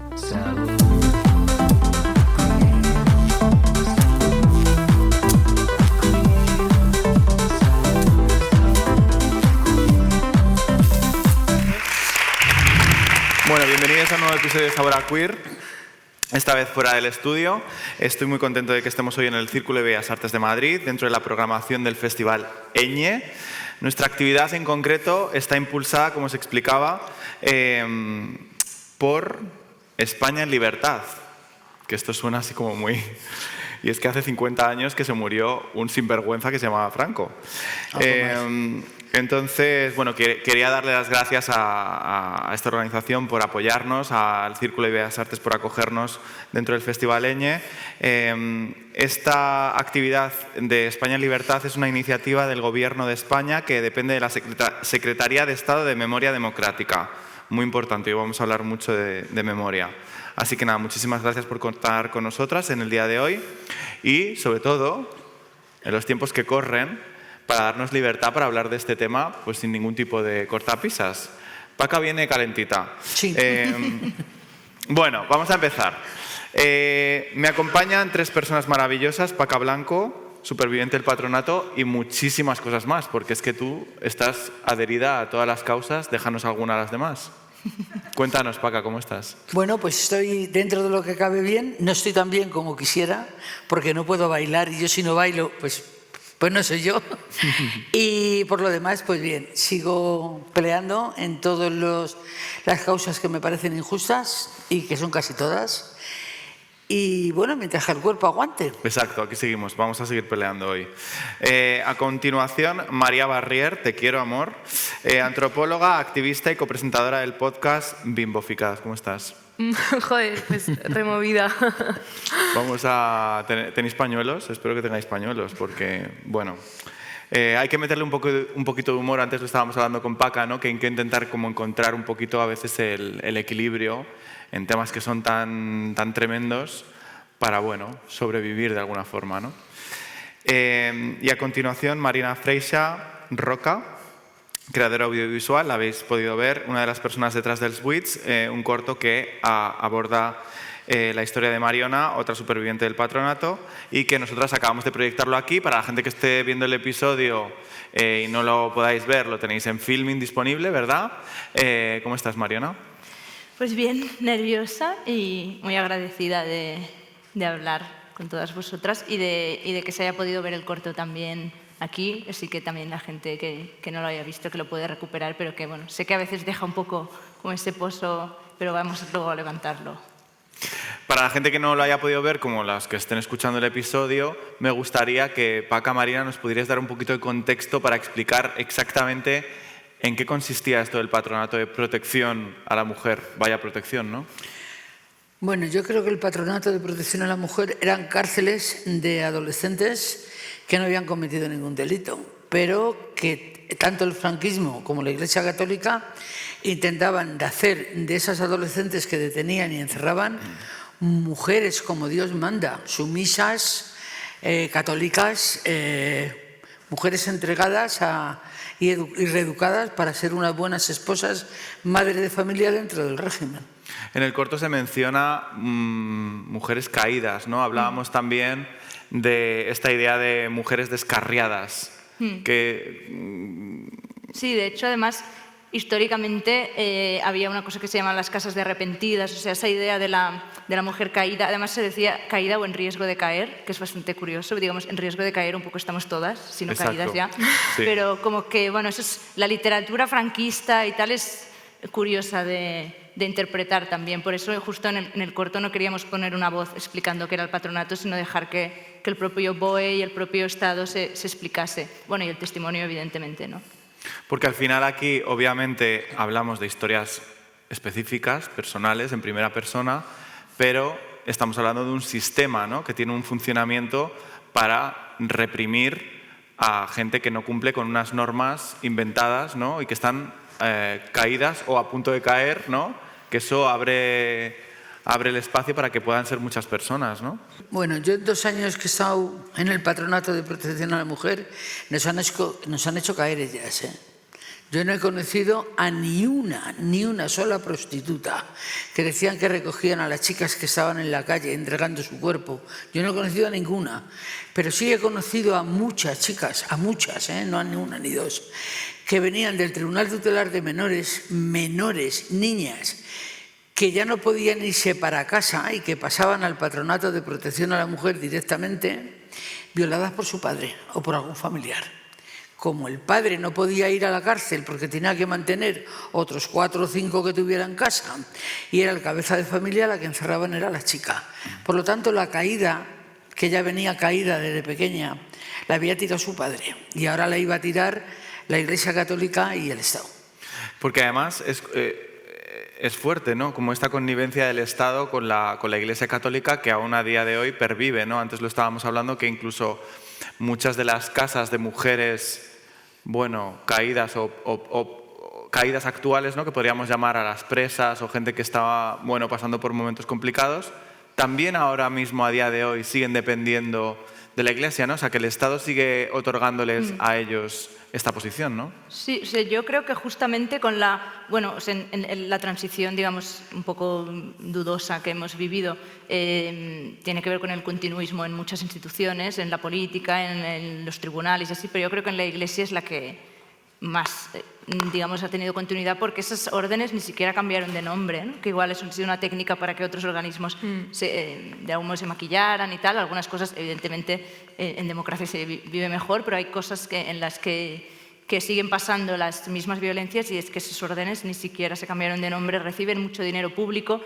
Bueno, bienvenidos a un nuevo episodio de Sabor a Queer, esta vez fuera del estudio. Estoy muy contento de que estemos hoy en el Círculo de Bellas Artes de Madrid, dentro de la programación del Festival Eñe. Nuestra actividad en concreto está impulsada, como os explicaba, por España en Libertad, que esto suena así como muy... Y es que hace 50 años que se murió un sinvergüenza que se llamaba Franco. Entonces, bueno, quería darle las gracias a esta organización por apoyarnos, al Círculo de Bellas Artes por acogernos dentro del Festival Eñe. Esta actividad de España en Libertad es una iniciativa del Gobierno de España que depende de la Secretaría de Estado de Memoria Democrática. Muy importante, y vamos a hablar mucho de memoria. Así que nada, muchísimas gracias por contar con nosotras en el día de hoy y, sobre todo, en los tiempos que corren, para darnos libertad para hablar de este tema pues sin ningún tipo de cortapisas. Paca viene calentita. Sí. Bueno, vamos a empezar. Me acompañan tres personas maravillosas: Paca Blanco, superviviente del patronato, y muchísimas cosas más, porque es que tú estás adherida a todas las causas. Déjanos alguna de las demás. Cuéntanos, Paca, ¿cómo estás? Bueno, pues estoy dentro de lo que cabe bien. No estoy tan bien como quisiera, porque no puedo bailar, y yo si no bailo, pues no soy yo. Y por lo demás, pues bien, sigo peleando en todas las causas que me parecen injustas, y que son casi todas. Y bueno, mientras que el cuerpo aguante. Exacto, aquí seguimos, vamos a seguir peleando hoy. A continuación, María Barrier, te quiero amor, antropóloga, activista y copresentadora del podcast Bimboficadas. ¿Cómo estás? Joder, pues removida. Vamos a... ¿Tenéis pañuelos? Espero que tengáis pañuelos, porque, bueno... hay que meterle un poquito de humor. Antes lo estábamos hablando con Paca, ¿no? Que hay que intentar como encontrar un poquito a veces el equilibrio en temas que son tan tremendos para, bueno, sobrevivir de alguna forma, ¿no? Y a continuación, Marina Freixa Roca, creadora audiovisual, la habéis podido ver, una de las personas detrás del Switch, un corto que aborda la historia de Mariona, otra superviviente del patronato, y que nosotras acabamos de proyectarlo aquí. Para la gente que esté viendo el episodio y no lo podáis ver, lo tenéis en Filmin disponible, ¿verdad? ¿Cómo estás, Mariona? Pues bien, nerviosa y muy agradecida de hablar con todas vosotras y de que se haya podido ver el corto también aquí, así que también la gente que no lo haya visto, que lo puede recuperar, pero que bueno, sé que a veces deja un poco como ese pozo, pero vamos luego a levantarlo. Para la gente que no lo haya podido ver, como las que estén escuchando el episodio, me gustaría que, Paca, Marina, nos pudierais dar un poquito de contexto para explicar exactamente en qué consistía esto del patronato de protección a la mujer. Vaya protección, ¿no? Bueno, yo creo que el patronato de protección a la mujer eran cárceles de adolescentes que no habían cometido ningún delito, pero que tanto el franquismo como la Iglesia Católica intentaban hacer de esas adolescentes que detenían y encerraban mujeres como Dios manda, sumisas, católicas, mujeres entregadas y reeducadas para ser unas buenas esposas, madre de familia dentro del régimen. En el corto se menciona mujeres caídas, ¿no? Hablábamos también de esta idea de mujeres descarriadas. Sí, de hecho, además, históricamente había una cosa que se llama las casas de arrepentidas, o sea, esa idea de la mujer caída. Además se decía caída o en riesgo de caer, que es bastante curioso. Digamos, en riesgo de caer un poco estamos todas, si no caídas ya. Sí. Pero como que, bueno, eso es la literatura franquista y tal, es curiosa de interpretar también. Por eso justo en el corto no queríamos poner una voz explicando qué era el patronato, sino dejar que el propio BOE y el propio Estado se explicase. Bueno, y el testimonio, evidentemente, ¿no? Porque al final aquí, obviamente, hablamos de historias específicas, personales, en primera persona, pero estamos hablando de un sistema, ¿no? Que tiene un funcionamiento para reprimir a gente que no cumple con unas normas inventadas, ¿no? Y que están caídas o a punto de caer, ¿no? Que eso abre el espacio para que puedan ser muchas personas, ¿no? Bueno, yo 2 años que he estado en el patronato de protección a la mujer, nos han hecho caer ellas, ¿eh? Yo no he conocido a ni una sola prostituta que decían que recogían a las chicas que estaban en la calle entregando su cuerpo. Yo no he conocido a ninguna, pero sí he conocido a muchas chicas, a muchas, no a ni una ni dos, que venían del Tribunal Tutelar de Menores, niñas, que ya no podían irse para casa y que pasaban al Patronato de Protección a la Mujer directamente, violadas por su padre o por algún familiar. Como el padre no podía ir a la cárcel porque tenía que mantener otros 4 o 5 que tuviera en casa y era el cabeza de familia, la que encerraban era la chica. Por lo tanto, la caída, que ya venía caída desde pequeña, la había tirado su padre y ahora la iba a tirar la Iglesia Católica y el Estado. Porque además es fuerte, ¿no? Como esta connivencia del Estado con la Iglesia Católica que aún a día de hoy pervive, ¿no? Antes lo estábamos hablando que incluso muchas de las casas de mujeres, bueno, caídas o caídas actuales, ¿no? Que podríamos llamar a las presas o gente que estaba, bueno, pasando por momentos complicados, también ahora mismo a día de hoy siguen dependiendo de la Iglesia, ¿no? O sea, que el Estado sigue otorgándoles a ellos esta posición, ¿no? Sí, yo creo que justamente con en la transición, digamos, un poco dudosa que hemos vivido, tiene que ver con el continuismo en muchas instituciones, en la política, en los tribunales y así, pero yo creo que en la Iglesia es la que más, digamos, ha tenido continuidad porque esas órdenes ni siquiera cambiaron de nombre, ¿no? Que igual eso ha sido una técnica para que otros organismos de algún modo se maquillaran y tal. Algunas cosas, evidentemente, en democracia se vive mejor, pero hay cosas en las que siguen pasando las mismas violencias y es que esas órdenes ni siquiera se cambiaron de nombre, reciben mucho dinero público,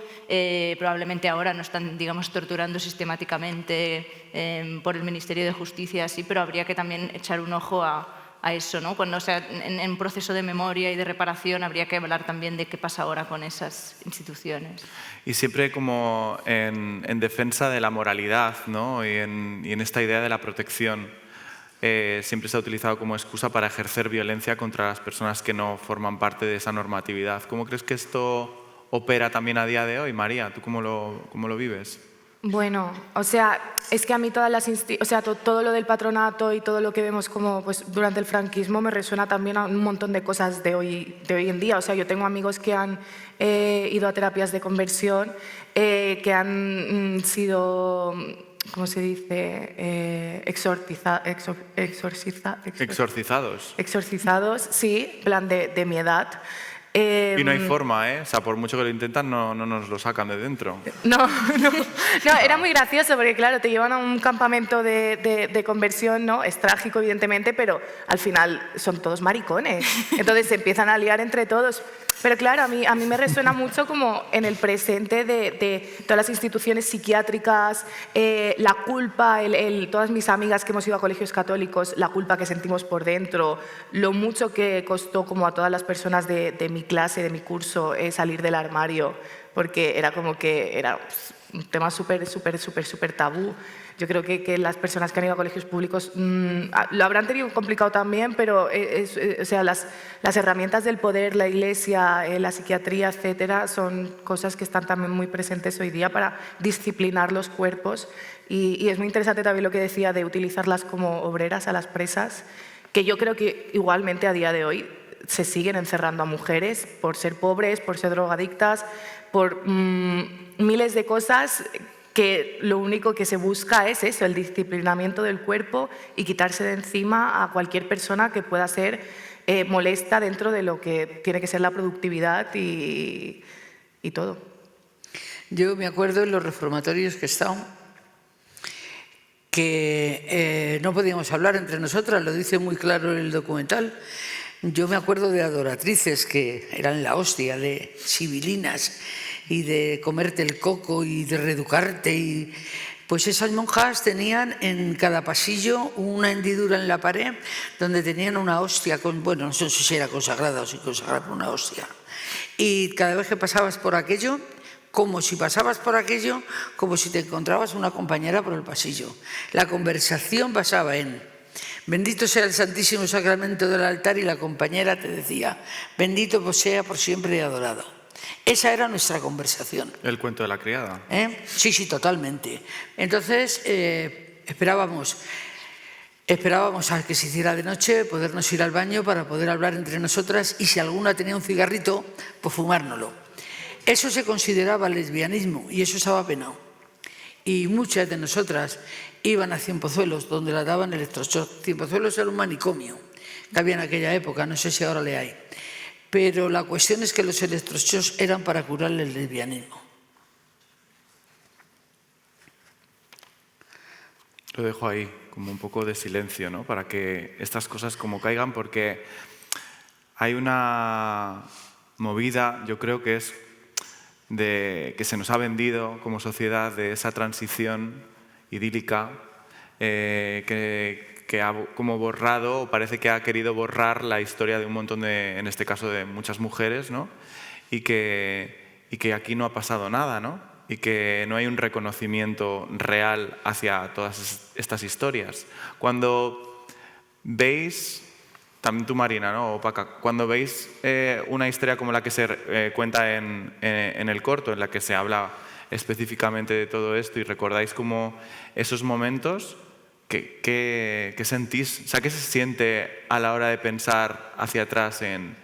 probablemente ahora no están, digamos, torturando sistemáticamente por el Ministerio de Justicia, así, pero habría que también echar un ojo a eso, ¿no? Cuando sea en un proceso de memoria y de reparación habría que hablar también de qué pasa ahora con esas instituciones. Y siempre como en defensa de la moralidad, ¿no? y en esta idea de la protección. Siempre se ha utilizado como excusa para ejercer violencia contra las personas que no forman parte de esa normatividad. ¿Cómo crees que esto opera también a día de hoy, María? ¿Tú cómo lo vives? Bueno, o sea, es que a mí todo lo del patronato y todo lo que vemos como pues, durante el franquismo me resuena también a un montón de cosas de hoy en día. O sea, yo tengo amigos que han ido a terapias de conversión, que han sido, ¿cómo se dice? Exorcizados. Exorcizados, sí, en plan de mi edad. Y no hay forma, ¿eh? O sea, por mucho que lo intentan, no nos lo sacan de dentro. No, era muy gracioso porque, claro, te llevan a un campamento de conversión, ¿no? Es trágico, evidentemente, pero al final son todos maricones. Entonces se empiezan a liar entre todos. Pero claro, a mí me resuena mucho como en el presente de todas las instituciones psiquiátricas, la culpa, todas mis amigas que hemos ido a colegios católicos, la culpa que sentimos por dentro, lo mucho que costó como a todas las personas de mi clase, de mi curso, salir del armario, porque era como que era un tema súper tabú. Yo creo que las personas que han ido a colegios públicos lo habrán tenido complicado también, pero o sea, las herramientas del poder, la Iglesia, la psiquiatría, etcétera, son cosas que están también muy presentes hoy día para disciplinar los cuerpos. Y es muy interesante también lo que decía de utilizarlas como obreras a las presas, que yo creo que igualmente a día de hoy se siguen encerrando a mujeres por ser pobres, por ser drogadictas, por miles de cosas que lo único que se busca es eso, el disciplinamiento del cuerpo y quitarse de encima a cualquier persona que pueda ser molesta dentro de lo que tiene que ser la productividad y todo. Yo me acuerdo en los reformatorios que he estado, que no podíamos hablar entre nosotras, lo dice muy claro en el documental. Yo me acuerdo de adoratrices que eran la hostia, de sibilinas y de comerte el coco y de reeducarte. Y pues esas monjas tenían en cada pasillo una hendidura en la pared donde tenían una hostia, bueno, no sé si era consagrada o si consagraba una hostia. Y cada vez que pasabas por aquello, como si te encontrabas una compañera por el pasillo. La conversación basaba en bendito sea el Santísimo Sacramento del altar y la compañera te decía, bendito sea por siempre y adorado. Esa era nuestra conversación. El cuento de la criada. Sí, totalmente. Entonces esperábamos. Esperábamos a que se hiciera de noche, podernos ir al baño para poder hablar entre nosotras y si alguna tenía un cigarrito, pues fumárnoslo. Eso se consideraba lesbianismo y eso estaba penado. Y muchas de nosotras iban a Cienpozuelos, donde la daban electroshock. Cienpozuelos era un manicomio que había en aquella época, no sé si ahora le hay. Pero la cuestión es que los electroshocks eran para curar el lesbianismo. Lo dejo ahí, como un poco de silencio, ¿no? Para que estas cosas como caigan, porque hay una movida, yo creo que es que se nos ha vendido como sociedad de esa transición idílica que ha como borrado, o parece que ha querido borrar la historia de un montón de, en este caso de muchas mujeres, ¿no? Y que aquí no ha pasado nada, ¿no? Y que no hay un reconocimiento real hacia todas estas historias. Cuando veis, también tú Marina, ¿no? O Paca, cuando veis una historia como la que se cuenta en el corto, en la que se habla específicamente de todo esto y recordáis como esos momentos, ¿qué sentís? O sea, ¿qué se siente a la hora de pensar hacia atrás en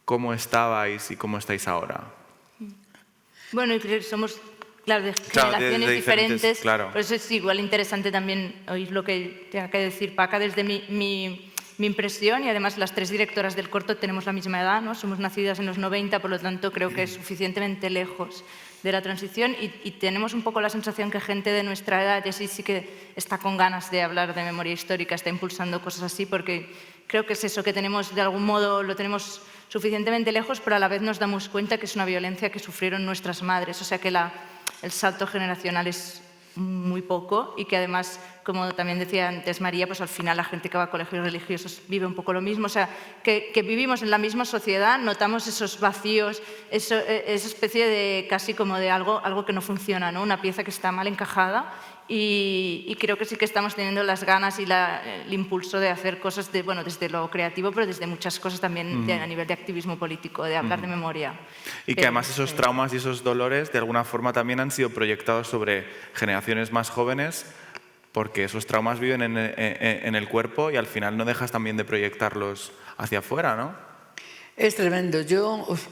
cómo estabais y cómo estáis ahora? Bueno, y creo que somos, claro, de generaciones de diferentes, claro. por eso es igual interesante también oír lo que tenga que decir Paca desde mi impresión, y además las tres directoras del corto tenemos la misma edad, ¿no? Somos nacidas en los 90, por lo tanto creo que es suficientemente lejos de la transición y tenemos un poco la sensación que gente de nuestra edad sí que está con ganas de hablar de memoria histórica, está impulsando cosas así, porque creo que es eso, que tenemos, de algún modo, lo tenemos suficientemente lejos, pero a la vez nos damos cuenta que es una violencia que sufrieron nuestras madres, o sea que el salto generacional es muy poco y que además, como también decía antes María, pues al final la gente que va a colegios religiosos vive un poco lo mismo, o sea, que vivimos en la misma sociedad, notamos esos vacíos, esa especie de casi como de algo que no funciona, ¿no? Una pieza que está mal encajada y creo que sí que estamos teniendo las ganas y el impulso de hacer cosas desde lo creativo, pero desde muchas cosas también a nivel de activismo político, de hablar de memoria. Y que además esos traumas y esos dolores de alguna forma también han sido proyectados sobre generaciones más jóvenes, porque esos traumas viven en el cuerpo y al final no dejas también de proyectarlos hacia afuera, ¿no? Es tremendo.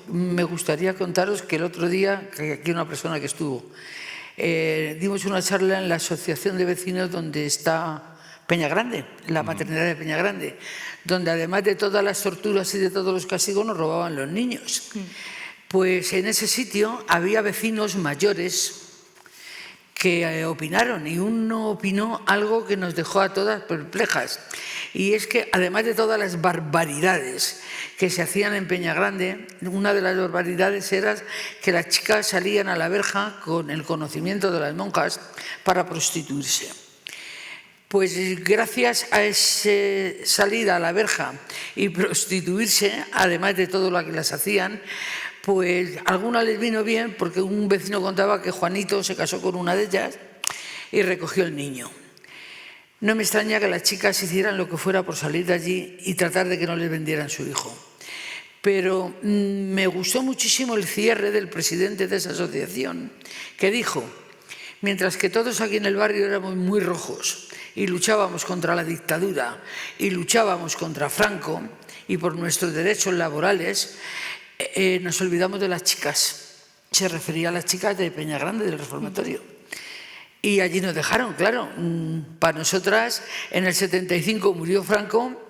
Me gustaría contaros que el otro día, que aquí una persona que estuvo, dimos una charla en la asociación de vecinos donde está Peñagrande, la maternidad de Peñagrande, donde además de todas las torturas y de todos los castigos nos robaban los niños. Pues en ese sitio había vecinos mayores que opinaron y uno opinó algo que nos dejó a todas perplejas y es que además de todas las barbaridades que se hacían en Peñagrande, una de las barbaridades era que las chicas salían a la verja con el conocimiento de las monjas para prostituirse. Pues gracias a esa salida a la verja y prostituirse, además de todo lo que las hacían, pues a alguna les vino bien porque un vecino contaba que Juanito se casó con una de ellas y recogió el niño. No me extraña que las chicas hicieran lo que fuera por salir de allí y tratar de que no les vendieran su hijo. Pero me gustó muchísimo el cierre del presidente de esa asociación, que dijo, mientras que todos aquí en el barrio éramos muy rojos y luchábamos contra la dictadura y luchábamos contra Franco y por nuestros derechos laborales, nos olvidamos de las chicas. Se refería a las chicas de Peñagrande, del reformatorio. Y allí nos dejaron, claro. Para nosotras, en el 75 murió Franco,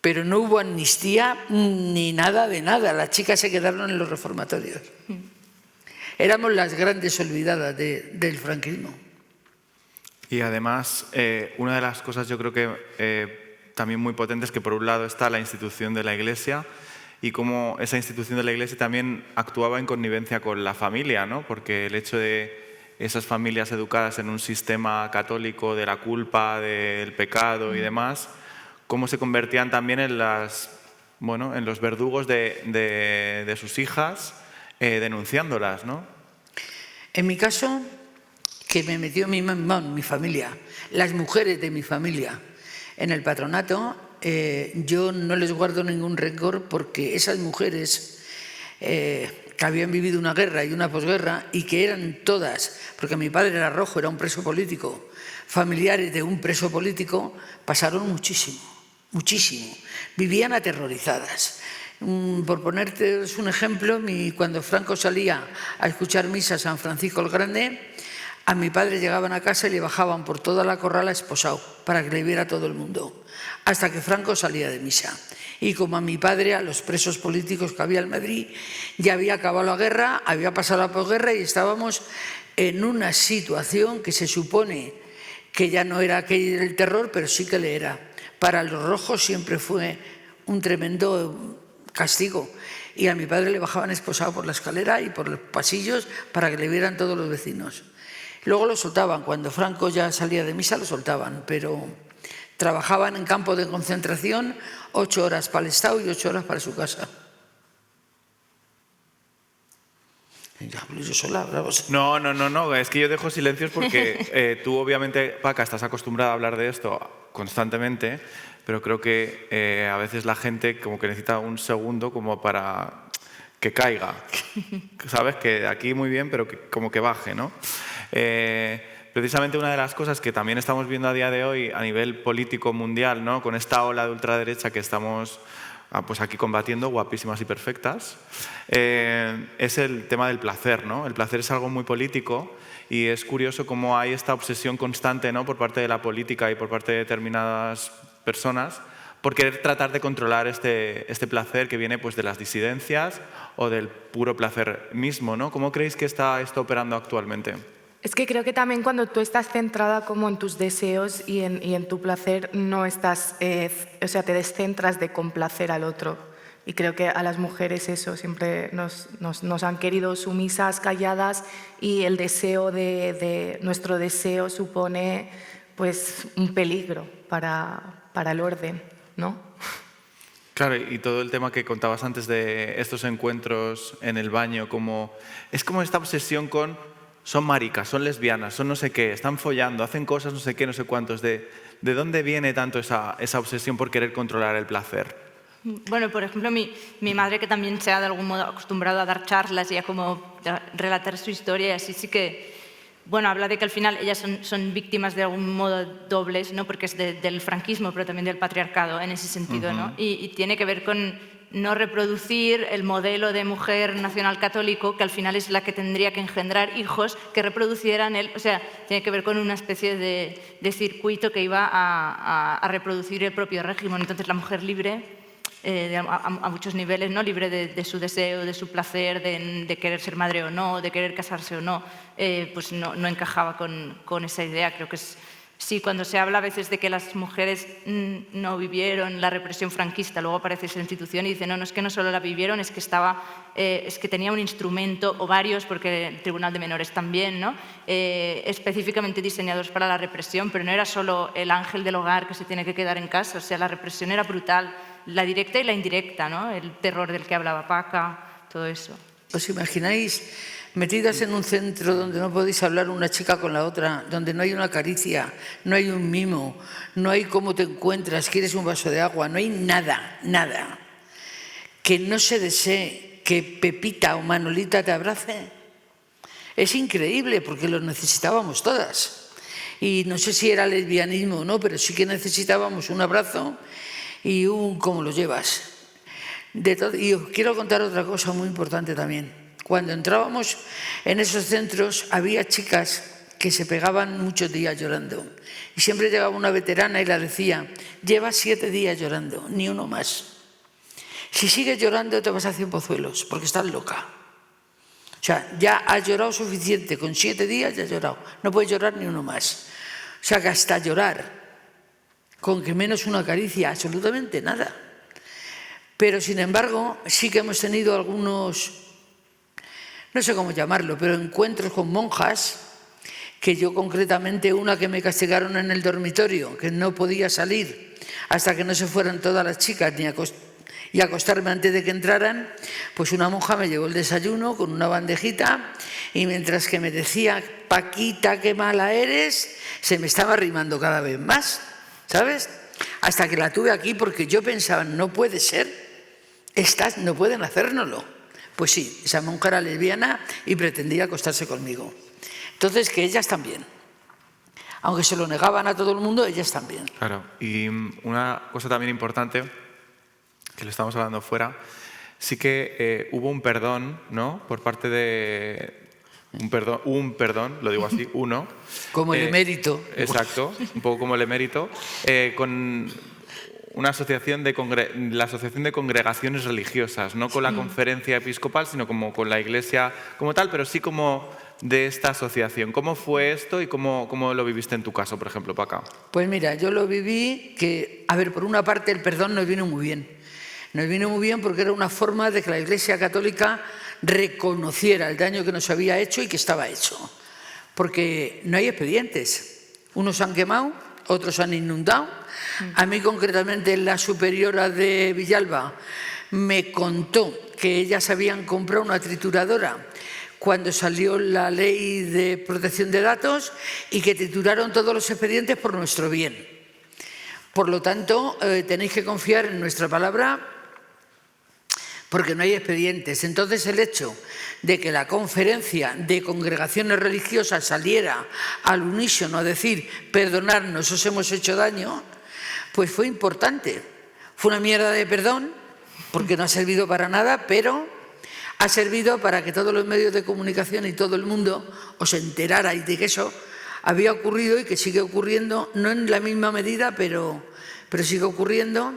pero no hubo amnistía ni nada de nada. Las chicas se quedaron en los reformatorios. Éramos las grandes olvidadas del franquismo. Y además, una de las cosas yo creo que también muy potentes, que por un lado está la institución de la Iglesia, y cómo esa institución de la Iglesia también actuaba en connivencia con la familia, ¿no? Porque el hecho de esas familias educadas en un sistema católico de la culpa, del pecado y demás, cómo se convertían también en los verdugos de sus hijas, denunciándolas, ¿no? En mi caso, que me metió mi familia, las mujeres de mi familia en el patronato, yo no les guardo ningún rencor porque esas mujeres que habían vivido una guerra y una posguerra y que eran todas, porque mi padre era rojo, era un preso político, familiares de un preso político, pasaron muchísimo, muchísimo. Vivían aterrorizadas. Por ponerte un ejemplo, cuando Franco salía a escuchar misa a San Francisco el Grande, a mi padre llegaban a casa y le bajaban por toda la corrala esposado para que le viera todo el mundo, hasta que Franco salía de misa. Y como a mi padre, a los presos políticos que había en Madrid, ya había acabado la guerra, había pasado la posguerra y estábamos en una situación que se supone que ya no era aquel el terror, pero sí que le era. Para los rojos siempre fue un tremendo castigo. Y a mi padre le bajaban esposado por la escalera y por los pasillos para que le vieran todos los vecinos. Luego lo soltaban, cuando Franco ya salía de misa lo soltaban, pero trabajaban en campo de concentración 8 horas para el Estado y 8 horas para su casa. Ya hablo yo sola, bravo. No, es que yo dejo silencios porque tú obviamente, Paca, estás acostumbrada a hablar de esto constantemente, pero creo que a veces la gente como que necesita un segundo como para que caiga, ¿sabes? Que aquí muy bien, pero que, como que baje, ¿no? Precisamente una de las cosas que también estamos viendo a día de hoy a nivel político mundial, ¿no? Con esta ola de ultraderecha que estamos pues aquí combatiendo, guapísimas y perfectas, es el tema del placer, ¿no? El placer es algo muy político y es curioso cómo hay esta obsesión constante, ¿no? Por parte de la política y por parte de determinadas personas por querer tratar de controlar este placer que viene pues, de las disidencias o del puro placer mismo, ¿no? ¿Cómo creéis que está esto operando actualmente? Es que creo que también cuando tú estás centrada como en tus deseos y en tu placer, no estás, o sea, te descentras de complacer al otro. Y creo que a las mujeres eso, siempre nos han querido sumisas, calladas, y el deseo nuestro deseo supone pues un peligro para el orden, ¿no? Claro, y todo el tema que contabas antes de estos encuentros en el baño, es como esta obsesión con son maricas, son lesbianas, son no sé qué, están follando, hacen cosas no sé qué, no sé cuántos. ¿De dónde viene tanto esa obsesión por querer controlar el placer? Bueno, por ejemplo, mi madre, que también se ha de algún modo acostumbrado a dar charlas y a como relatar su historia, y así sí que, bueno, habla de que al final ellas son víctimas de algún modo dobles, ¿no? Porque es del franquismo, pero también del patriarcado en ese sentido, ¿no? Y tiene que ver con no reproducir el modelo de mujer nacional católico, que al final es la que tendría que engendrar hijos que reproducieran o sea, tiene que ver con una especie de circuito que iba a reproducir el propio régimen. Entonces la mujer libre, a muchos niveles, ¿no? Libre de su deseo, de su placer, de querer ser madre o no, de querer casarse o no, pues no encajaba con esa idea. Creo que sí, cuando se habla a veces de que las mujeres no vivieron la represión franquista, luego aparece esa institución y dice no es que no solo la vivieron, es que tenía un instrumento, o varios, porque el Tribunal de Menores también, ¿no? Específicamente diseñados para la represión, pero no era solo el ángel del hogar que se tiene que quedar en casa, o sea, la represión era brutal, la directa y la indirecta, ¿no? El terror del que hablaba Paca, todo eso. ¿Os imagináis metidas en un centro donde no podéis hablar una chica con la otra, donde no hay una caricia, no hay un mimo, no hay cómo te encuentras, quieres un vaso de agua, no hay nada, nada? Que no se desee que Pepita o Manolita te abrace. Es increíble porque lo necesitábamos todas. Y no sé si era lesbianismo o no, pero sí que necesitábamos un abrazo y un ¿cómo lo llevas? Y os quiero contar otra cosa muy importante también. Cuando entrábamos en esos centros había chicas que se pegaban muchos días llorando. Y siempre llegaba una veterana y la decía, llevas 7 días llorando, ni uno más. Si sigues llorando te vas a Cienpozuelos, porque estás loca. O sea, ya has llorado suficiente, con 7 días ya has llorado. No puedes llorar ni uno más. O sea, que hasta llorar, con que menos una caricia, absolutamente nada. Pero sin embargo, sí que hemos tenido algunos, no sé cómo llamarlo, pero encuentros con monjas, que yo concretamente una que me castigaron en el dormitorio, que no podía salir hasta que no se fueran todas las chicas y acostarme antes de que entraran, pues una monja me llevó el desayuno con una bandejita y mientras que me decía, Paquita, qué mala eres, se me estaba arrimando cada vez más, ¿sabes? Hasta que la tuve aquí porque yo pensaba, no puede ser, estas no pueden hacérnoslo. Pues sí, esa monja era lesbiana y pretendía acostarse conmigo. Entonces, que ellas también. Aunque se lo negaban a todo el mundo, ellas también. Claro, y una cosa también importante, que lo estamos hablando fuera, sí que hubo un perdón, ¿no? Por parte de... Un perdón, lo digo así, uno. Como el emérito. Exacto, un poco como el emérito, con una asociación la Asociación de Congregaciones Religiosas, no con la Conferencia Episcopal, sino como con la Iglesia como tal, pero sí como de esta asociación. ¿Cómo fue esto y cómo lo viviste en tu caso, por ejemplo, Paca? Pues mira, yo lo viví que, a ver, por una parte el perdón nos vino muy bien. Nos vino muy bien porque era una forma de que la Iglesia Católica reconociera el daño que nos había hecho y que estaba hecho. Porque no hay expedientes. Unos han quemado, otros han inundado. A mí concretamente la superiora de Villalba me contó que ellas habían comprado una trituradora cuando salió la ley de protección de datos y que trituraron todos los expedientes por nuestro bien. Por lo tanto, tenéis que confiar en nuestra palabra porque no hay expedientes. Entonces, el hecho de que la Conferencia de Congregaciones Religiosas saliera al unísono a decir perdonadnos, os hemos hecho daño, pues fue importante. Fue una mierda de perdón, porque no ha servido para nada, pero ha servido para que todos los medios de comunicación y todo el mundo os enterarais de que eso había ocurrido y que sigue ocurriendo, no en la misma medida, pero sigue ocurriendo,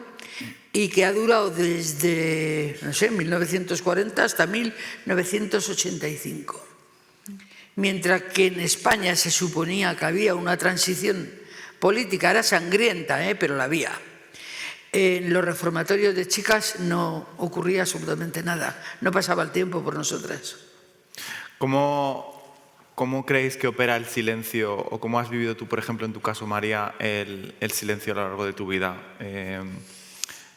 y que ha durado desde, no sé, 1940 hasta 1985. Mientras que en España se suponía que había una transición política, era sangrienta, pero la había. En los reformatorios de chicas no ocurría absolutamente nada, no pasaba el tiempo por nosotras. ¿Cómo creéis que opera el silencio, o cómo has vivido tú, por ejemplo, en tu caso, María, el silencio a lo largo de tu vida?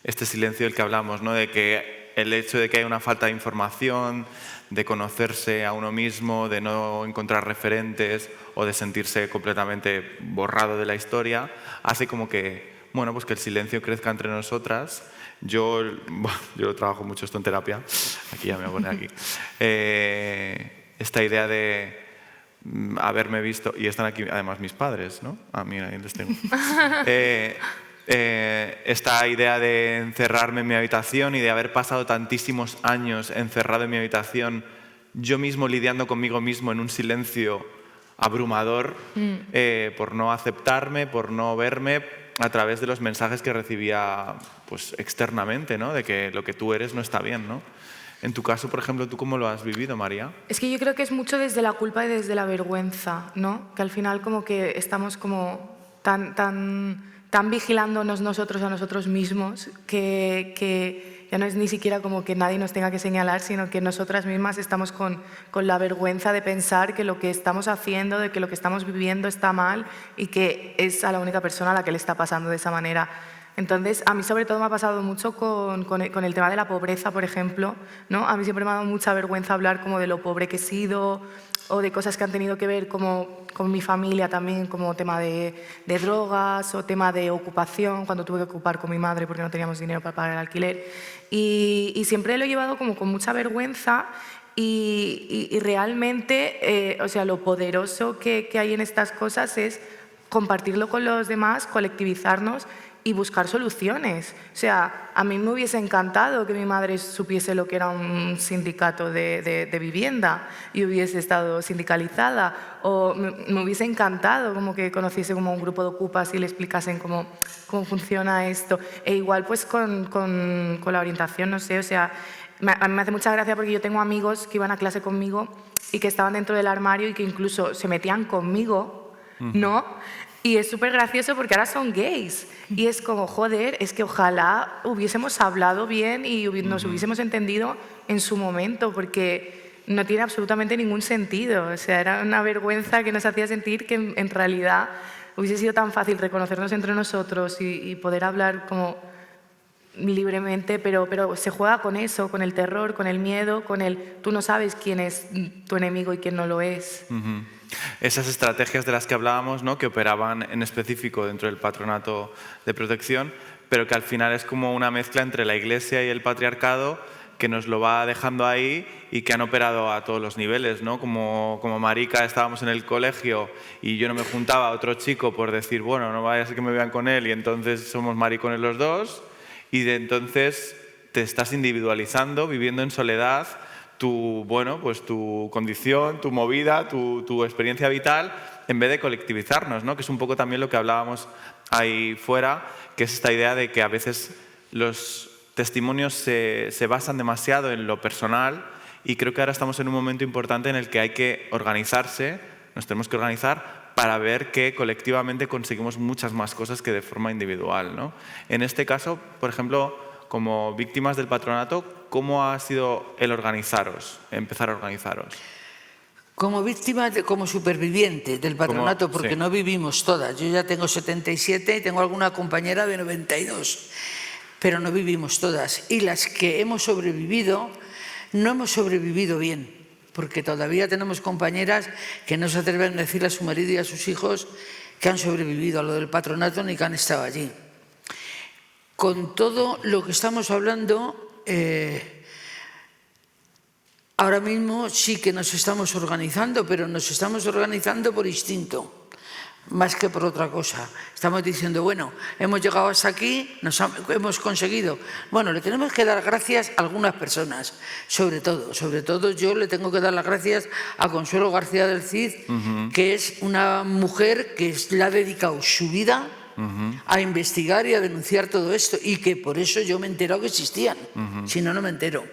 Este silencio del que hablamos, ¿no? De que el hecho de que haya una falta de información, de conocerse a uno mismo, de no encontrar referentes o de sentirse completamente borrado de la historia, hace como que, bueno, pues que el silencio crezca entre nosotras. Yo trabajo mucho esto en terapia, aquí ya me voy a poner aquí. Esta idea de haberme visto, y están aquí además mis padres, ¿no? Ah, mira, ahí les tengo. Esta idea de encerrarme en mi habitación y de haber pasado tantísimos años encerrado en mi habitación, yo mismo lidiando conmigo mismo en un silencio abrumador, por no aceptarme, por no verme, a través de los mensajes que recibía pues, externamente, ¿no? De que lo que tú eres no está bien, ¿no? En tu caso, por ejemplo, ¿tú cómo lo has vivido, María? Es que yo creo que es mucho desde la culpa y desde la vergüenza, ¿no? Que al final como que estamos como tan vigilándonos nosotros a nosotros mismos que ya no es ni siquiera como que nadie nos tenga que señalar, sino que nosotras mismas estamos con la vergüenza de pensar que lo que estamos haciendo, de que lo que estamos viviendo está mal y que es a la única persona a la que le está pasando de esa manera. Entonces, a mí sobre todo me ha pasado mucho con el tema de la pobreza, por ejemplo, ¿no? A mí siempre me ha dado mucha vergüenza hablar como de lo pobre que he sido o de cosas que han tenido que ver como con mi familia también, como tema de drogas o tema de ocupación, cuando tuve que ocupar con mi madre porque no teníamos dinero para pagar el alquiler. Y siempre lo he llevado como con mucha vergüenza y realmente, o sea, lo poderoso que hay en estas cosas es compartirlo con los demás, colectivizarnos y buscar soluciones. O sea, a mí me hubiese encantado que mi madre supiese lo que era un sindicato de vivienda y hubiese estado sindicalizada, o me hubiese encantado como que conociese como un grupo de ocupas y le explicasen cómo funciona esto. E igual pues con la orientación, no sé, o sea, a mí me hace mucha gracia porque yo tengo amigos que iban a clase conmigo y que estaban dentro del armario y que incluso se metían conmigo, ¿no? Y es súper gracioso porque ahora son gays. Y es como, joder, es que ojalá hubiésemos hablado bien y nos hubiésemos entendido en su momento, porque no tiene absolutamente ningún sentido. O sea, era una vergüenza que nos hacía sentir que en realidad hubiese sido tan fácil reconocernos entre nosotros y poder hablar como libremente, pero se juega con eso, con el terror, con el miedo, con el tú no sabes quién es tu enemigo y quién no lo es. Esas estrategias de las que hablábamos, ¿no? Que operaban en específico dentro del patronato de protección, pero que al final es como una mezcla entre la Iglesia y el patriarcado que nos lo va dejando ahí y que han operado a todos los niveles, ¿no? Como marica estábamos en el colegio y yo no me juntaba a otro chico por decir, bueno, no vaya a ser que me vean con él y entonces somos maricones los dos, y de entonces te estás individualizando, viviendo en soledad tu condición, tu movida, tu experiencia vital, en vez de colectivizarnos, ¿no? Que es un poco también lo que hablábamos ahí fuera, que es esta idea de que a veces los testimonios se basan demasiado en lo personal, y creo que ahora estamos en un momento importante en el que hay que organizarse, nos tenemos que organizar para ver que colectivamente conseguimos muchas más cosas que de forma individual, ¿no? En este caso, por ejemplo, como víctimas del patronato, ¿cómo ha sido el empezar a organizaros? Como víctima, como superviviente del patronato, porque sí. no vivimos todas. Yo ya tengo 77 y tengo alguna compañera de 92, pero no vivimos todas. Y las que hemos sobrevivido, no hemos sobrevivido bien, porque todavía tenemos compañeras que no se atreven a decirle a su marido y a sus hijos que han sobrevivido a lo del patronato ni que han estado allí. Con todo lo que estamos hablando, ahora mismo sí que nos estamos organizando, pero nos estamos organizando por instinto, más que por otra cosa. Estamos diciendo, bueno, hemos llegado hasta aquí, hemos conseguido. Bueno, le tenemos que dar gracias a algunas personas, sobre todo yo le tengo que dar las gracias a Consuelo García del Cid, que es una mujer que le ha dedicado su vida a investigar y a denunciar todo esto, y que por eso yo me he enterado que existían, si no, no me entero.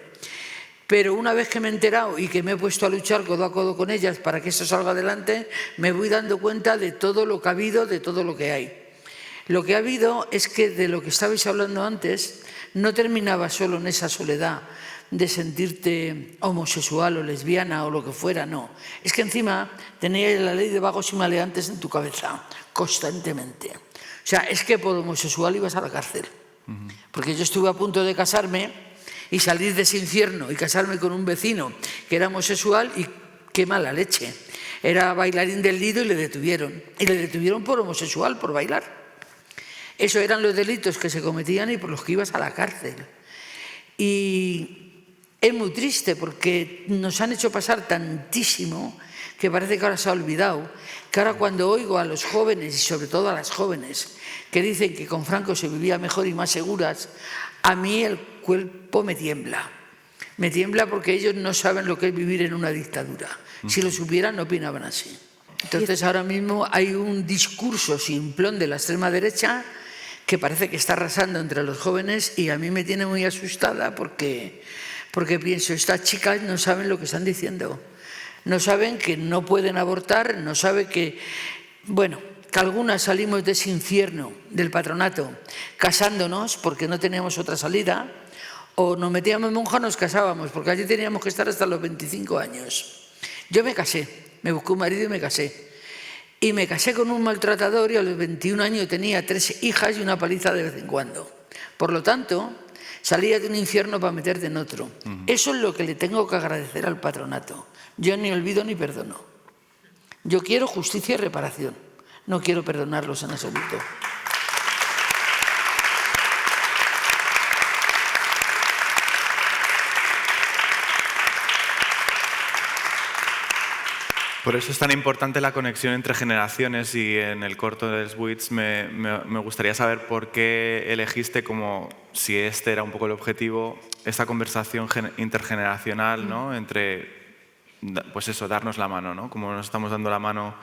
Pero una vez que me he enterado y que me he puesto a luchar codo a codo con ellas para que esto salga adelante, me voy dando cuenta de todo lo que ha habido, de todo lo que hay. Lo que ha habido es que de lo que estabais hablando antes, no terminaba solo en esa soledad de sentirte homosexual o lesbiana o lo que fuera, no. Es que encima tenías la ley de vagos y maleantes en tu cabeza, constantemente. O sea, es que por homosexual ibas a la cárcel. Porque yo estuve a punto de casarme y salir de ese infierno y casarme con un vecino que era homosexual, y qué mala leche. Era bailarín del Lido y le detuvieron. Y le detuvieron por homosexual, por bailar. Esos eran los delitos que se cometían y por los que ibas a la cárcel. Y es muy triste porque nos han hecho pasar tantísimo que parece que ahora se ha olvidado, que ahora cuando oigo a los jóvenes, y sobre todo a las jóvenes, que dicen que con Franco se vivía mejor y más seguras, a mí el cuerpo me tiembla. Me tiembla porque ellos no saben lo que es vivir en una dictadura. Si lo supieran, no opinaban así. Entonces ahora mismo hay un discurso simplón de la extrema derecha que parece que está arrasando entre los jóvenes, y a mí me tiene muy asustada porque pienso, estas chicas no saben lo que están diciendo. No saben que no pueden abortar, no saben que, bueno, que algunas salimos de ese infierno del patronato casándonos porque no teníamos otra salida, o nos metíamos en monja, nos casábamos, porque allí teníamos que estar hasta los 25 años. Yo me casé, me busqué un marido y me casé. Y me casé con un maltratador y a los 21 años tenía 3 hijas y una paliza de vez en cuando. Por lo tanto, salía de un infierno para meterte en otro. Eso es lo que le tengo que agradecer al patronato. Yo ni olvido ni perdono. Yo quiero justicia y reparación. No quiero perdonarlos en absoluto. Por eso es tan importante la conexión entre generaciones, y en el corto de Switch me gustaría saber por qué elegiste, como si este era un poco el objetivo, esta conversación intergeneracional, ¿no? Entre, pues eso, darnos la mano, ¿no? Como nos estamos dando la mano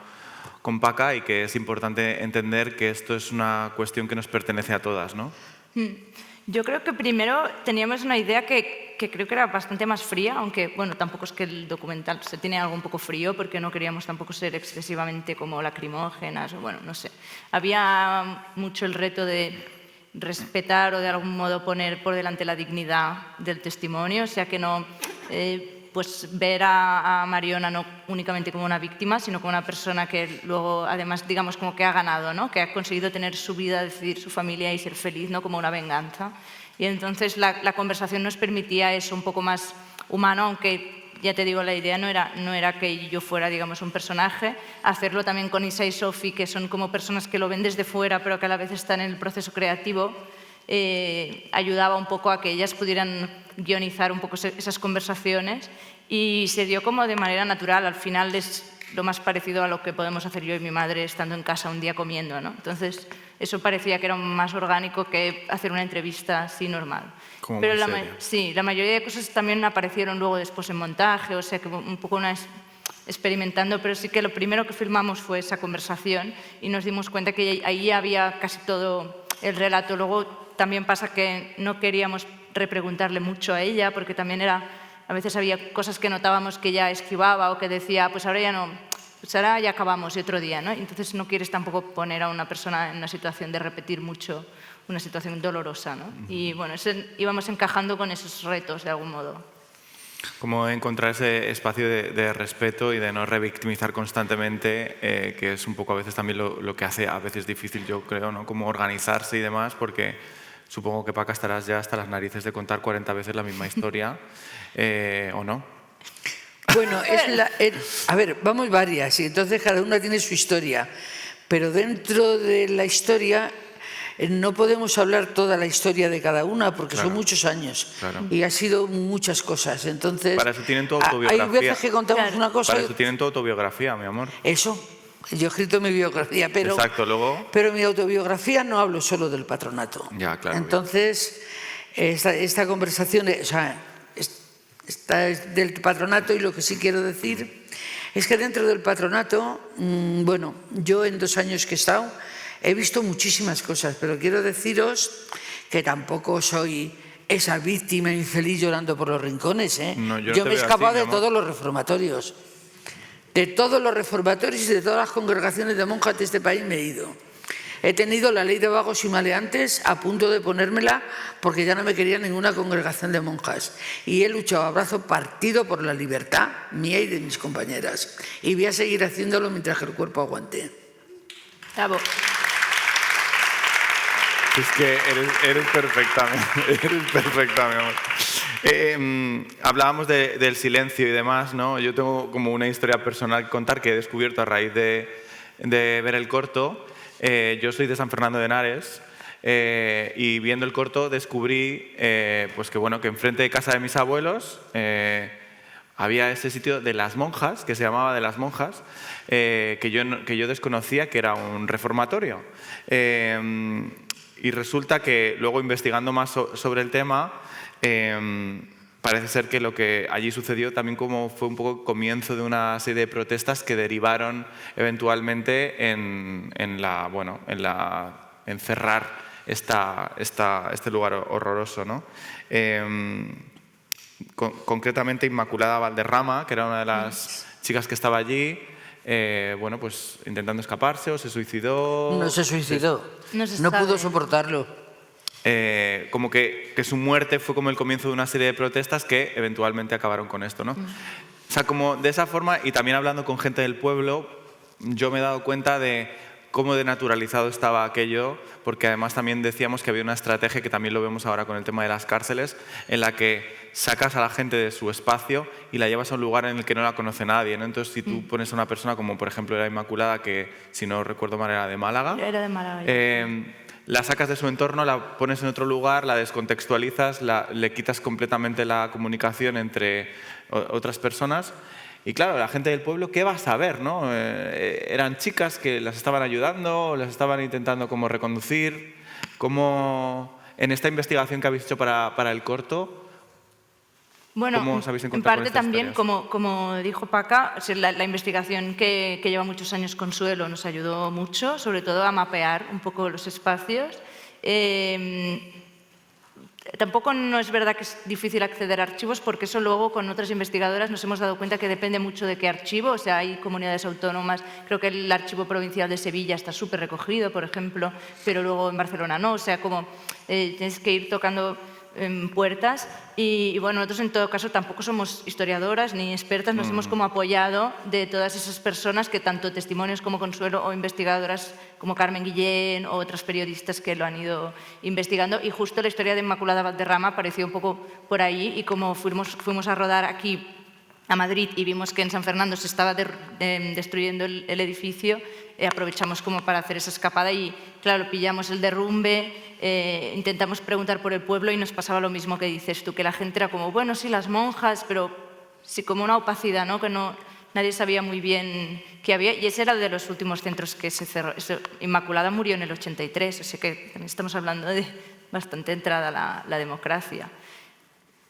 con Paca, y que es importante entender que esto es una cuestión que nos pertenece a todas, ¿no? Yo creo que primero teníamos una idea que creo que era bastante más fría, aunque bueno, tampoco es que el documental se tiene algo un poco frío, porque no queríamos tampoco ser excesivamente como lacrimógenas, o bueno, no sé. Había mucho el reto de respetar o de algún modo poner por delante la dignidad del testimonio, o sea que no pues ver a Mariona no únicamente como una víctima, sino como una persona que luego, además, digamos, como que ha ganado, ¿no? Que ha conseguido tener su vida, decidir su familia y ser feliz, ¿no? Como una venganza. Y entonces la conversación nos permitía eso un poco más humano, aunque, ya te digo, la idea no era que yo fuera, digamos, un personaje. Hacerlo también con Isa y Sofi, que son como personas que lo ven desde fuera, pero que a la vez están en el proceso creativo. ayudaba un poco a que ellas pudieran guionizar un poco esas conversaciones y se dio como de manera natural. Al final es lo más parecido a lo que podemos hacer yo y mi madre estando en casa un día comiendo, ¿no? Entonces, eso parecía que era más orgánico que hacer una entrevista así normal. Como Pero muy la mayoría de cosas también aparecieron luego después en montaje, o sea que un poco experimentando, pero sí que lo primero que filmamos fue esa conversación y nos dimos cuenta que ahí había casi todo el relato. Luego también pasa que no queríamos repreguntarle mucho a ella porque también a veces había cosas que notábamos que ella esquivaba o que decía, pues ahora ya no, pues ahora ya acabamos y otro día, ¿no? Entonces no quieres tampoco poner a una persona en una situación de repetir mucho una situación dolorosa, ¿no? Y bueno, íbamos encajando con esos retos de algún modo. Como encontrar ese espacio de respeto y de no revictimizar constantemente, que es un poco a veces también lo que hace a veces difícil, yo creo, ¿no? Como organizarse y demás, porque supongo que Paca estarás ya hasta las narices de contar 40 veces la misma historia, ¿o no? Bueno, a ver, vamos varias y entonces cada una tiene su historia, pero dentro de la historia no podemos hablar toda la historia de cada una porque son muchos años y ha sido muchas cosas. Entonces, para eso tienen tu autobiografía. Hay veces que contamos una cosa. Para eso tienen tu autobiografía, mi amor. Eso, yo he escrito mi biografía, pero, exacto, luego... pero mi autobiografía no hablo solo del patronato. Ya, claro. Entonces, esta conversación, o sea, esta es del patronato y lo que sí quiero decir es que dentro del patronato, bueno, yo en 2 años que he estado, he visto muchísimas cosas, pero quiero deciros que tampoco soy esa víctima infeliz llorando por los rincones. No, yo me he escapado de todos los reformatorios. De todos los reformatorios y de todas las congregaciones de monjas de este país me he ido. He tenido la ley de vagos y maleantes a punto de ponérmela porque ya no me quería ninguna congregación de monjas. Y he luchado a brazo partido por la libertad mía y de mis compañeras. Y voy a seguir haciéndolo mientras que el cuerpo aguante. Bravo. Es que eres perfecta, mi amor. Hablábamos del silencio y demás, ¿no? Yo tengo como una historia personal que contar que he descubierto a raíz de ver el corto. Yo soy de San Fernando de Henares y viendo el corto descubrí pues que enfrente de casa de mis abuelos había ese sitio de las monjas, que se llamaba de las monjas, que yo desconocía que era un reformatorio. Y resulta que luego investigando más sobre el tema, parece ser que lo que allí sucedió también como fue un poco el comienzo de una serie de protestas que derivaron eventualmente en cerrar este lugar horroroso, ¿no? Concretamente Inmaculada Valderrama, que era una de las chicas que estaba allí, pues intentando escaparse o se suicidó. No se suicidó, no pudo soportarlo. Como que su muerte fue como el comienzo de una serie de protestas que eventualmente acabaron con esto, ¿no? O sea, como de esa forma, y también hablando con gente del pueblo, yo me he dado cuenta de cómo denaturalizado estaba aquello, porque además también decíamos que había una estrategia, que también lo vemos ahora con el tema de las cárceles, en la que sacas a la gente de su espacio y la llevas a un lugar en el que no la conoce nadie, ¿no? Entonces, si tú pones a una persona como, por ejemplo, era Inmaculada, que si no recuerdo mal era de Málaga, Era de Málaga. la sacas de su entorno, la pones en otro lugar, la descontextualizas, le quitas completamente la comunicación entre otras personas. Y claro, la gente del pueblo, ¿qué va a saber, no? Eran chicas que las estaban ayudando, las estaban intentando como reconducir. ¿Cómo, en esta investigación que habéis hecho para el corto, bueno, cómo os habéis en encontrado parte con estas también, historias? como dijo Paca, la investigación que lleva muchos años Consuelo nos ayudó mucho, sobre todo a mapear un poco los espacios. Tampoco no es verdad que es difícil acceder a archivos, porque eso luego con otras investigadoras nos hemos dado cuenta que depende mucho de qué archivo. O sea, hay comunidades autónomas, creo que el Archivo Provincial de Sevilla está súper recogido, por ejemplo, pero luego en Barcelona no. O sea, como tienes que ir tocando puertas y bueno, nosotros en todo caso tampoco somos historiadoras ni expertas, nos hemos como apoyado de todas esas personas que tanto testimonios como Consuelo o investigadoras como Carmen Guillén o otras periodistas que lo han ido investigando, y justo la historia de Inmaculada Valderrama apareció un poco por ahí, y como fuimos a rodar aquí a Madrid y vimos que en San Fernando se estaba destruyendo el edificio, aprovechamos como para hacer esa escapada y, claro, pillamos el derrumbe, intentamos preguntar por el pueblo y nos pasaba lo mismo que dices tú, que la gente era como, bueno, sí, las monjas, pero sí como una opacidad, ¿no? Que nadie sabía muy bien qué había, y ese era de los últimos centros que se cerró. Inmaculada murió en el 83, o sea que también estamos hablando de bastante entrada la democracia.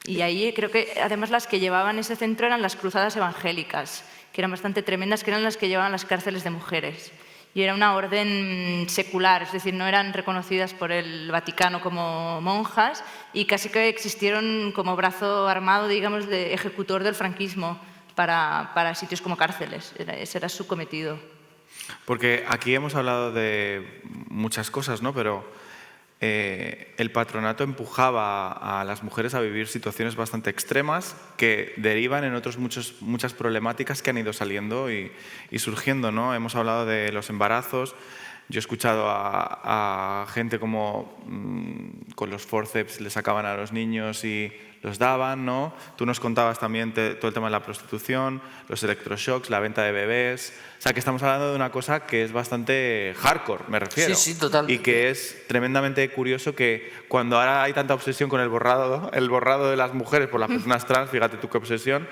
Y ahí creo que además las que llevaban ese centro eran las cruzadas evangélicas, que eran bastante tremendas, que eran las que llevaban las cárceles de mujeres. Y era una orden secular, es decir, no eran reconocidas por el Vaticano como monjas y casi que existieron como brazo armado, digamos, de ejecutor del franquismo para sitios como cárceles. Ese era su cometido. Porque aquí hemos hablado de muchas cosas, ¿no? Pero el patronato empujaba a las mujeres a vivir situaciones bastante extremas que derivan en muchas problemáticas que han ido saliendo y surgiendo, ¿no? Hemos hablado de los embarazos. Yo he escuchado a gente como con los forceps le sacaban a los niños y los daban, ¿no? Tú nos contabas también todo el tema de la prostitución, los electroshocks, la venta de bebés. O sea, que estamos hablando de una cosa que es bastante hardcore, me refiero. Sí, sí, totalmente. Y que es tremendamente curioso que cuando ahora hay tanta obsesión con el borrado de las mujeres por las personas trans, fíjate tú qué obsesión,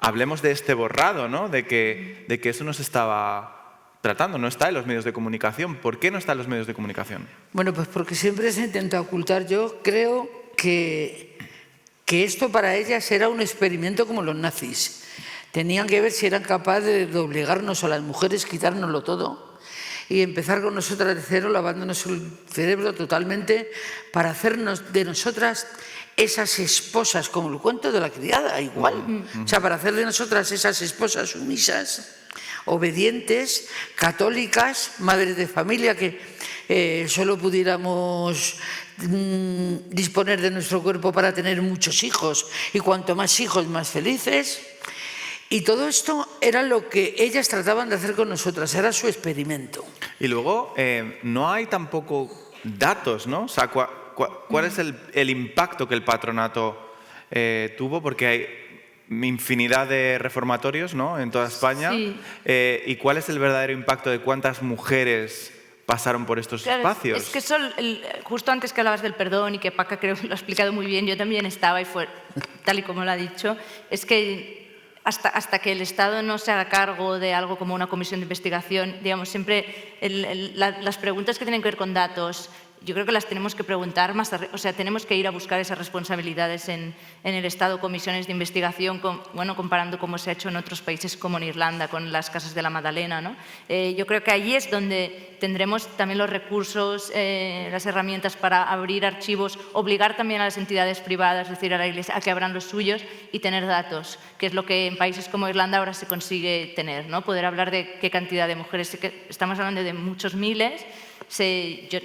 hablemos de este borrado, ¿no? De que eso no se estaba tratando, no está en los medios de comunicación. ¿Por qué no está en los medios de comunicación? Bueno, pues porque siempre se intenta ocultar. Yo creo que esto para ellas era un experimento como los nazis. Tenían que ver si eran capaces de obligarnos a las mujeres, quitárnoslo todo y empezar con nosotras de cero, lavándonos el cerebro totalmente para hacernos de nosotras esas esposas, como el cuento de la criada, igual. O sea, para hacer de nosotras esas esposas sumisas, obedientes, católicas, madres de familia, que solo pudiéramos disponer de nuestro cuerpo para tener muchos hijos y cuanto más hijos, más felices. Y todo esto era lo que ellas trataban de hacer con nosotras, era su experimento. Y luego no hay tampoco datos, ¿no? O sea, ¿cuál es el impacto que el patronato tuvo? Porque hay infinidad de reformatorios, ¿no?, en toda España. Sí. ¿Y cuál es el verdadero impacto de cuántas mujeres pasaron por estos espacios? Es que justo antes que hablabas del perdón y que Paca creo que lo ha explicado muy bien, yo también estaba y fue tal y como lo ha dicho, es que hasta que el Estado no se haga cargo de algo como una comisión de investigación, digamos, siempre las preguntas que tienen que ver con datos, yo creo que las tenemos que preguntar más, o sea, tenemos que ir a buscar esas responsabilidades en el Estado, comisiones de investigación, comparando cómo se ha hecho en otros países como en Irlanda, con las casas de la Magdalena, ¿no? Yo creo que allí es donde tendremos también los recursos, las herramientas para abrir archivos, obligar también a las entidades privadas, es decir, a la Iglesia, a que abran los suyos y tener datos, que es lo que en países como Irlanda ahora se consigue tener, ¿no? Poder hablar de qué cantidad de mujeres, estamos hablando de muchos miles. Yo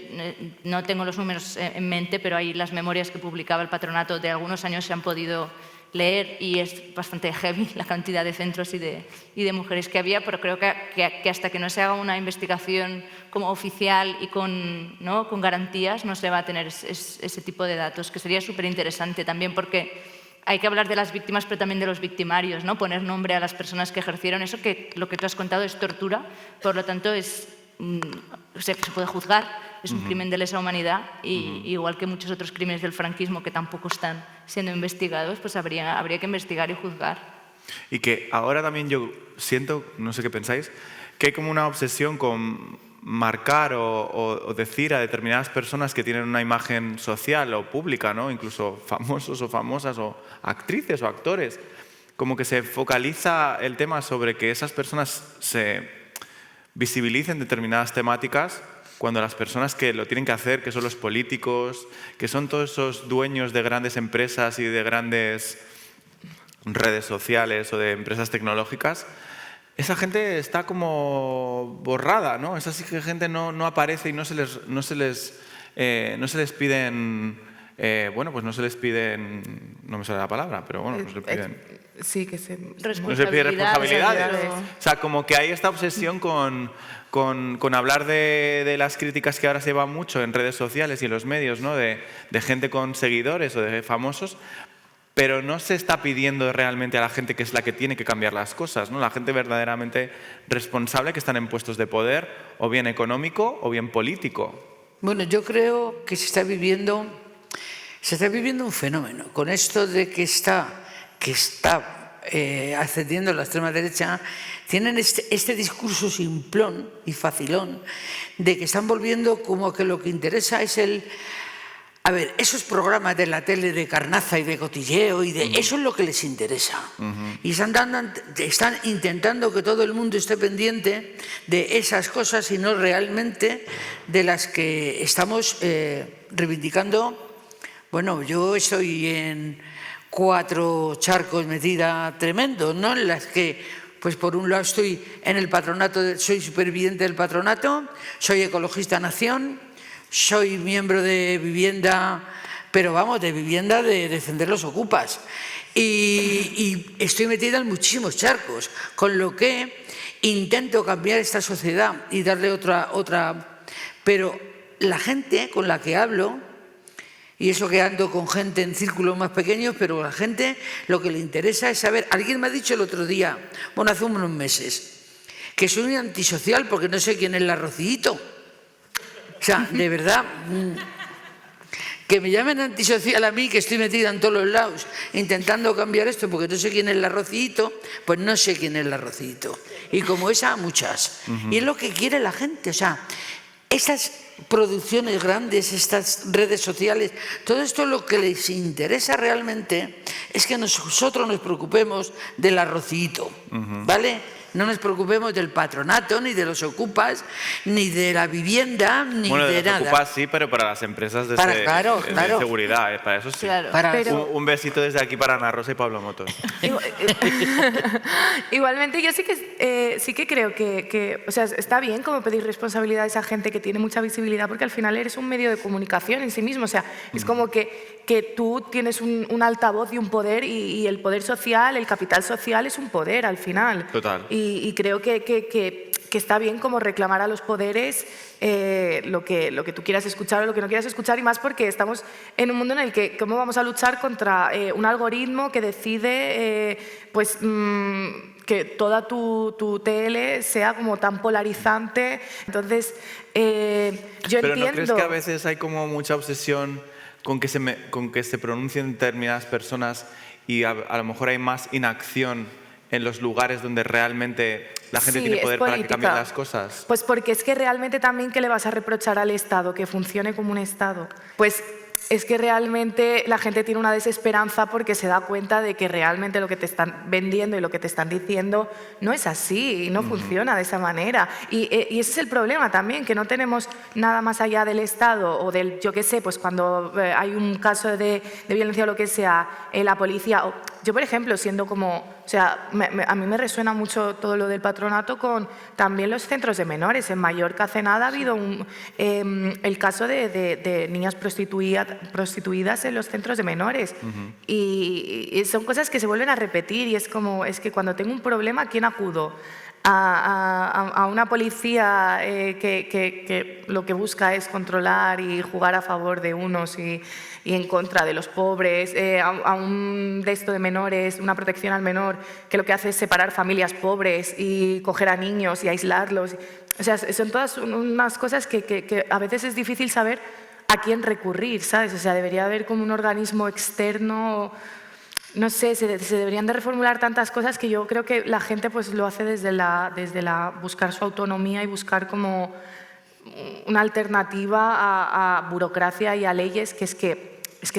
no tengo los números en mente, pero ahí las memorias que publicaba el patronato de algunos años se han podido leer y es bastante heavy la cantidad de centros y de mujeres que había, pero creo que hasta que no se haga una investigación como oficial y con garantías no se va a tener ese tipo de datos, que sería súper interesante también porque hay que hablar de las víctimas, pero también de los victimarios, ¿no? Poner nombre a las personas que ejercieron eso, que lo que tú has contado es tortura, por lo tanto se puede juzgar, es un crimen de lesa humanidad y igual que muchos otros crímenes del franquismo que tampoco están siendo investigados, pues habría que investigar y juzgar. Y que ahora también yo siento, no sé qué pensáis, que hay como una obsesión con marcar o decir a determinadas personas que tienen una imagen social o pública, ¿no?, incluso famosos o famosas o actrices o actores, como que se focaliza el tema sobre que esas personas se visibilicen determinadas temáticas cuando las personas que lo tienen que hacer, que son los políticos, que son todos esos dueños de grandes empresas y de grandes redes sociales o de empresas tecnológicas, esa gente está como borrada, ¿no? Esa gente no aparece y no se les piden, pues no se les piden, no me sale la palabra, pero bueno, no se les piden. Sí, que No se pide responsabilidades. O sea, como que hay esta obsesión con hablar de las críticas que ahora se llevan mucho en redes sociales y en los medios, ¿no?, de gente con seguidores o de famosos, pero no se está pidiendo realmente a la gente que es la que tiene que cambiar las cosas, ¿no? La gente verdaderamente responsable que están en puestos de poder, o bien económico o bien político. Bueno, yo creo que se está viviendo un fenómeno con esto de que está ascendiendo la extrema derecha. Tienen este discurso simplón y facilón de que están volviendo como que lo que interesa es esos programas de la tele de carnaza y de cotilleo eso es lo que les interesa. Y están intentando que todo el mundo esté pendiente de esas cosas y no realmente de las que estamos reivindicando. Bueno, yo estoy en 4 charcos metida tremendo, ¿no? En las que, pues por un lado estoy en el patronato, soy superviviente del patronato, soy ecologista nación, soy miembro de Vivienda, pero vamos, de Vivienda de defender los ocupas. Y estoy metida en muchísimos charcos, con lo que intento cambiar esta sociedad y darle otra. Pero la gente con la que hablo, y eso que ando con gente en círculos más pequeños, pero a la gente lo que le interesa es saber. Alguien me ha dicho el otro día, bueno, hace unos meses, que soy un antisocial porque no sé quién es la Rocito. O sea, de verdad, que me llamen antisocial a mí, que estoy metida en todos los lados intentando cambiar esto porque no sé quién es la Rocito, pues no sé quién es la Rocito. Y como esa, muchas. Y es lo que quiere la gente. O sea, estas producciones grandes, estas redes sociales, todo esto lo que les interesa realmente es que nosotros nos preocupemos del Rocito, ¿vale? No nos preocupemos del patronato, ni de los ocupas, ni de la vivienda, ni de nada. Los ocupas sí, pero para las empresas de seguridad, para eso sí. Claro. Un besito desde aquí para Ana Rosa y Pablo Motos. Igualmente, yo sí que creo que o sea, está bien como pedir responsabilidad a esa gente que tiene mucha visibilidad, porque al final eres un medio de comunicación en sí mismo. O sea, es como que tú tienes un altavoz y un poder, y el poder social, el capital social es un poder al final. Total. Y creo que está bien como reclamar a los poderes lo que tú quieras escuchar o lo que no quieras escuchar, y más porque estamos en un mundo en el que cómo vamos a luchar contra un algoritmo que decide que toda tu tele sea como tan polarizante. Entonces, yo Pero entiendo... ¿no crees que a veces hay como mucha obsesión con que se pronuncien determinadas personas y a lo mejor hay más inacción en los lugares donde realmente la gente tiene poder para que cambien las cosas? Pues porque es que realmente también, ¿qué le vas a reprochar al Estado? Que funcione como un Estado. Pues es que realmente la gente tiene una desesperanza porque se da cuenta de que realmente lo que te están vendiendo y lo que te están diciendo no es así y no funciona de esa manera. Y ese es el problema también, que no tenemos nada más allá del Estado o del, yo qué sé, pues cuando hay un caso de violencia o lo que sea, la policía... Yo, por ejemplo, siendo como... O sea, a mí me resuena mucho todo lo del patronato con también los centros de menores. En Mallorca hace nada ha habido el caso de niñas prostituidas en los centros de menores. Y son cosas que se vuelven a repetir y es como, es que cuando tengo un problema, ¿a quién acudo? A una policía que lo que busca es controlar y jugar a favor de unos y en contra de los pobres, a un de esto de menores, una protección al menor, que lo que hace es separar familias pobres y coger a niños y aislarlos. O sea, son todas unas cosas que a veces es difícil saber a quién recurrir, ¿sabes? O sea, debería haber como un organismo externo. No sé, se deberían de reformular tantas cosas que yo creo que la gente pues lo hace desde buscar su autonomía y buscar como una alternativa a burocracia y a leyes que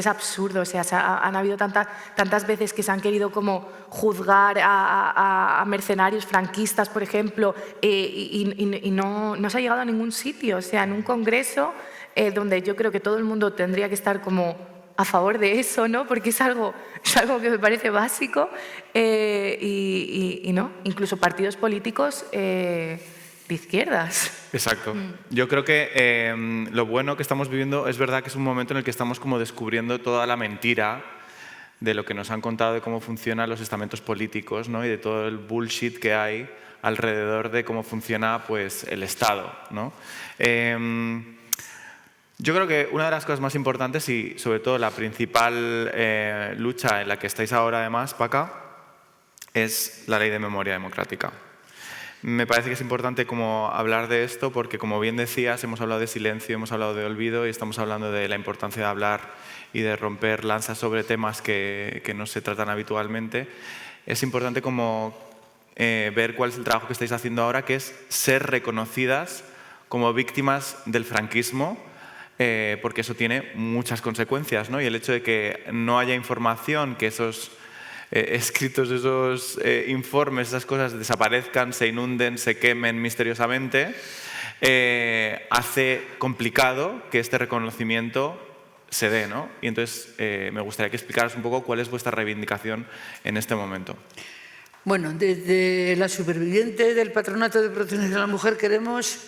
es absurdo. O sea, han habido tantas veces que se han querido como juzgar a mercenarios franquistas, por ejemplo, y no se ha llegado a ningún sitio. O sea, en un congreso donde yo creo que todo el mundo tendría que estar como a favor de eso, ¿no? Porque es algo que me parece básico y no, incluso partidos políticos de izquierdas. Exacto. Yo creo que lo bueno que estamos viviendo es verdad que es un momento en el que estamos como descubriendo toda la mentira de lo que nos han contado de cómo funcionan los estamentos políticos, ¿no? Y de todo el bullshit que hay alrededor de cómo funciona pues, el Estado, ¿no? Yo creo que una de las cosas más importantes y sobre todo la principal lucha en la que estáis ahora además, Paca, es la ley de memoria democrática. Me parece que es importante como hablar de esto porque, como bien decías, hemos hablado de silencio, hemos hablado de olvido y estamos hablando de la importancia de hablar y de romper lanzas sobre temas que no se tratan habitualmente. Es importante como ver cuál es el trabajo que estáis haciendo ahora, que es ser reconocidas como víctimas del franquismo, porque eso tiene muchas consecuencias, ¿no? Y el hecho de que no haya información, que esos escritos, esos informes, esas cosas desaparezcan, se inunden, se quemen misteriosamente, hace complicado que este reconocimiento se dé, ¿no? Y entonces me gustaría que explicaras un poco cuál es vuestra reivindicación en este momento. Bueno, desde la superviviente del Patronato de Protección de la Mujer queremos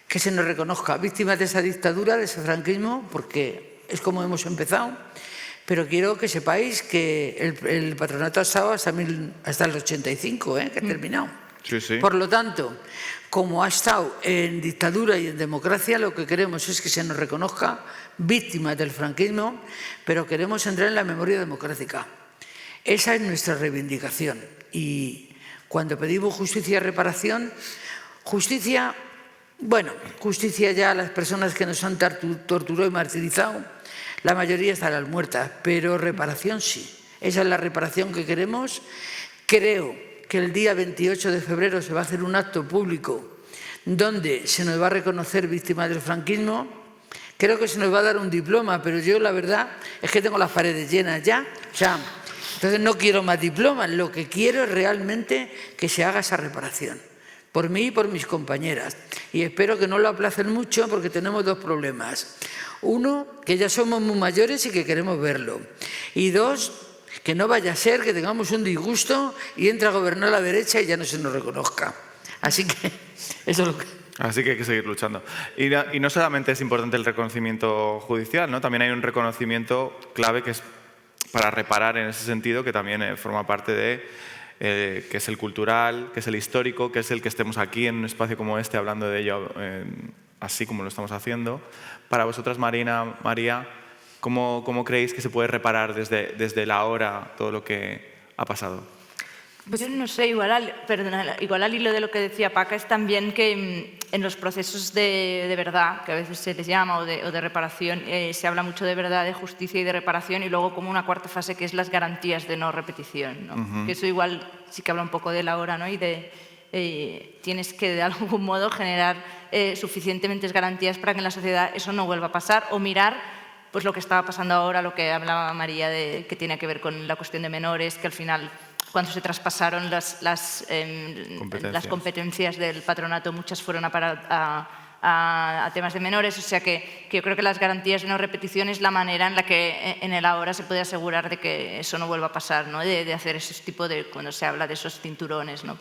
que se nos reconozca víctimas de esa dictadura, de ese franquismo, porque es como hemos empezado. Pero quiero que sepáis que el patronato ha estado hasta el 85, que ha terminado. Sí, sí. Por lo tanto, como ha estado en dictadura y en democracia, lo que queremos es que se nos reconozca víctimas del franquismo, pero queremos entrar en la memoria democrática. Esa es nuestra reivindicación. Y cuando pedimos justicia y reparación, justicia ya a las personas que nos han torturado y martirizado, la mayoría estarán muertas, pero reparación sí. Esa es la reparación que queremos. Creo que el día 28 de febrero se va a hacer un acto público donde se nos va a reconocer víctimas del franquismo. Creo que se nos va a dar un diploma, pero yo la verdad es que tengo las paredes llenas ya. Entonces no quiero más diplomas, lo que quiero es realmente que se haga esa reparación. Por mí y por mis compañeras. Y espero que no lo aplacen mucho porque tenemos dos problemas. Uno, que ya somos muy mayores y que queremos verlo. Y dos, que no vaya a ser que tengamos un disgusto y entre a gobernar la derecha y ya no se nos reconozca. Así que eso es lo que... Así que hay que seguir luchando. Y no solamente es importante el reconocimiento judicial, ¿no? También hay un reconocimiento clave que es para reparar en ese sentido, que también forma parte de... que es el cultural, que es el histórico, que es el que estemos aquí en un espacio como este hablando de ello así como lo estamos haciendo. Para vosotras, Marina, María, ¿cómo creéis que se puede reparar desde la hora todo lo que ha pasado? Pues yo no sé, igual al hilo de lo que decía Paca, es también que en los procesos de verdad, que a veces se les llama, o de reparación, se habla mucho de verdad, de justicia y de reparación, y luego como una cuarta fase que es las garantías de no repetición, ¿no? Que eso igual sí que habla un poco de la hora, ¿no? Y tienes que de algún modo generar suficientemente garantías para que en la sociedad eso no vuelva a pasar, o mirar pues lo que estaba pasando ahora, lo que hablaba María, que tiene que ver con la cuestión de menores, que al final... Cuando se traspasaron las competencias del patronato, muchas fueron a parar a temas de menores, o sea que yo creo que las garantías de no repetición es la manera en la que en el ahora se puede asegurar de que eso no vuelva a pasar, ¿no? De hacer ese tipo de, cuando se habla de esos cinturones, ¿no?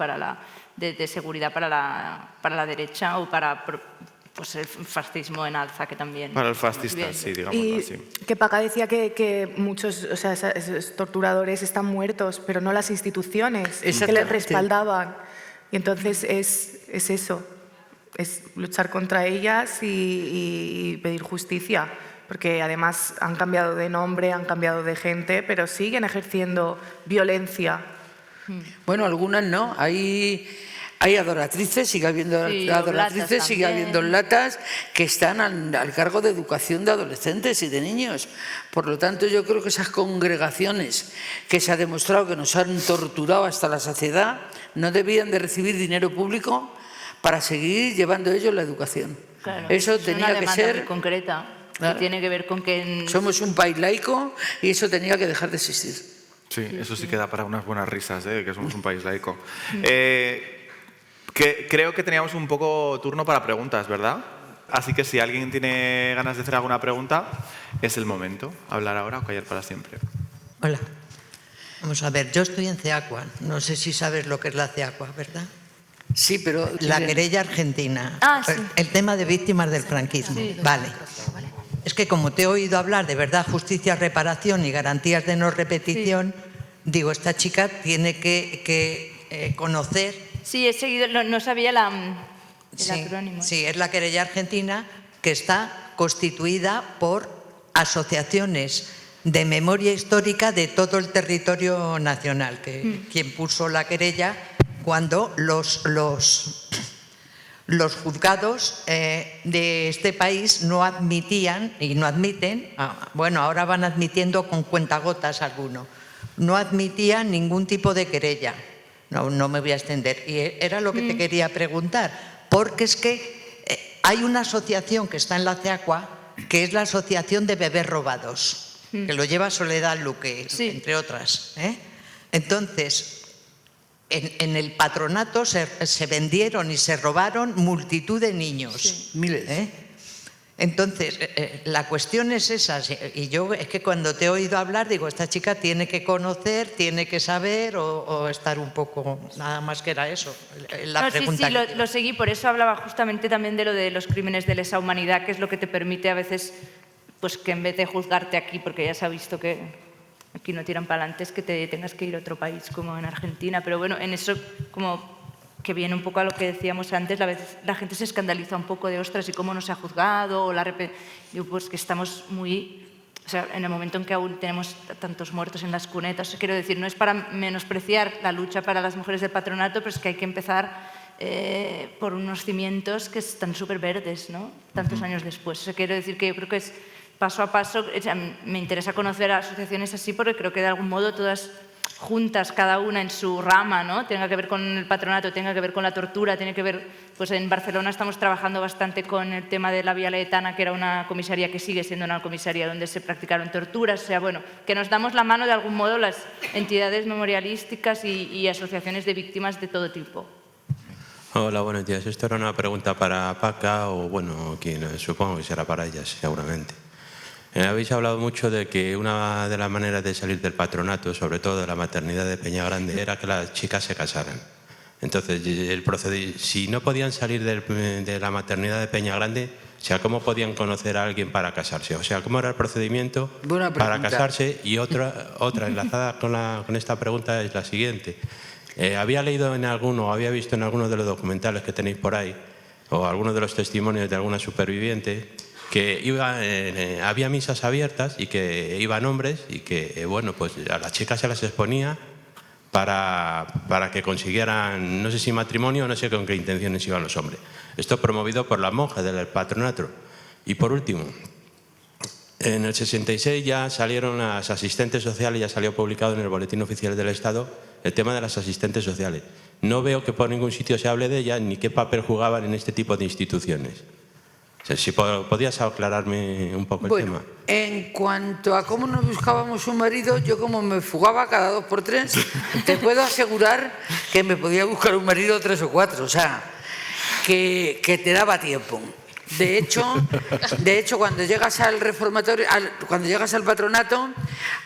de seguridad para la derecha o para... pues el fascismo en alza, que también... Para el fascista, sí, digámoslo así. Que Paca decía que muchos, o sea, esos torturadores están muertos, pero no las instituciones que les respaldaban. Y entonces es eso, es luchar contra ellas y pedir justicia, porque además han cambiado de nombre, han cambiado de gente, pero siguen ejerciendo violencia. Bueno, algunas no, hay adoratrices, sigue habiendo adoratrices, sigue habiendo latas que están al cargo de educación de adolescentes y de niños. Por lo tanto, yo creo que esas congregaciones que se ha demostrado que nos han torturado hasta la saciedad no debían de recibir dinero público para seguir llevando ellos la educación. Claro, eso tenía que ser muy concreta, claro, que tiene que ver con que... Somos un país laico y eso tenía que dejar de existir. Sí, eso sí queda para unas buenas risas, que somos un país laico. Creo que teníamos un poco turno para preguntas, ¿verdad? Así que si alguien tiene ganas de hacer alguna pregunta, es el momento. Hablar ahora o callar para siempre. Hola. Vamos a ver, yo estoy en CEACUA. No sé si sabes lo que es la CEACUA, ¿verdad? Sí, pero... La querella argentina. Sí. El tema de víctimas del franquismo. Sí, vale. Es que como te he oído hablar de verdad, justicia, reparación y garantías de no repetición, digo, esta chica tiene que conocer... Sí, he seguido, no sabía el acrónimo. Sí, es la querella argentina que está constituida por asociaciones de memoria histórica de todo el territorio nacional, que quien puso la querella cuando los juzgados de este país no admitían y no admiten, bueno, ahora van admitiendo con cuentagotas alguno, no admitían ningún tipo de querella. No me voy a extender. Y era lo que te quería preguntar, porque es que hay una asociación que está en la CEACUA, que es la Asociación de Bebés Robados, que lo lleva Soledad Luque, entre otras. Entonces, en el patronato se vendieron y se robaron multitud de niños. Miles. Entonces, la cuestión es esa, y yo es que cuando te he oído hablar digo, esta chica tiene que conocer, tiene que saber o estar un poco, nada más que era eso, la pregunta. Sí, lo seguí, por eso hablaba justamente también de lo de los crímenes de lesa humanidad, que es lo que te permite a veces, pues que en vez de juzgarte aquí, porque ya se ha visto que aquí no tiran para adelante, es que te tengas que ir a otro país, como en Argentina, pero bueno, en eso como que viene un poco a lo que decíamos antes, a veces la gente se escandaliza un poco de ostras y cómo no se ha juzgado, o digo, pues que estamos muy, o sea, en el momento en que aún tenemos tantos muertos en las cunetas, quiero decir, no es para menospreciar la lucha para las mujeres del patronato, pero es que hay que empezar por unos cimientos que están súper verdes, ¿no? Tantos años después. O sea, quiero decir que yo creo que es paso a paso, o sea, me interesa conocer asociaciones así porque creo que de algún modo todas juntas, cada una en su rama, ¿no? Tenga que ver con el patronato, tenga que ver con la tortura, tiene que ver, pues en Barcelona estamos trabajando bastante con el tema de la Vía Laetana, que era una comisaría que sigue siendo una comisaría donde se practicaron torturas, o sea, bueno, que nos damos la mano de algún modo las entidades memorialísticas y asociaciones de víctimas de todo tipo. Hola, buenos días. Esto era una pregunta para Paca o, bueno, quien supongo que será para ellas, seguramente. Habéis hablado mucho de que una de las maneras de salir del patronato, sobre todo de la maternidad de Peñagrande, era que las chicas se casaran. Entonces, si no podían salir de la maternidad de Peñagrande, o sea, ¿cómo podían conocer a alguien para casarse? O sea, ¿cómo era el procedimiento para casarse? Y otra enlazada con esta pregunta es la siguiente. Había leído en alguno, había visto en algunos de los documentales que tenéis por ahí, o algunos de los testimonios de alguna superviviente, que había misas abiertas y que iban hombres y que, bueno, pues a las chicas se las exponía para que consiguieran, no sé si matrimonio o no sé con qué intenciones iban los hombres. Esto promovido por las monjas del patronato. Y por último, en el 66 ya salieron las asistentes sociales, ya salió publicado en el Boletín Oficial del Estado el tema de las asistentes sociales. No veo que por ningún sitio se hable de ellas ni qué papel jugaban en este tipo de instituciones. O sea, si podías aclararme un poco el tema. En cuanto a cómo nos buscábamos un marido, yo como me fugaba cada 2 por 3, te puedo asegurar que me podía buscar un marido 3 o 4, o sea, que te daba tiempo. De hecho, cuando llegas al reformatorio, cuando llegas al patronato,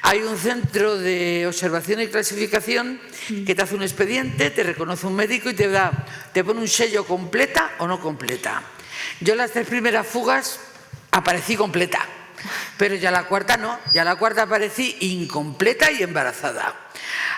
hay un centro de observación y clasificación que te hace un expediente, te reconoce un médico y te pone un sello completa o no completa. Yo las 3 primeras fugas aparecí completa, pero ya la cuarta no, ya la cuarta aparecí incompleta y embarazada.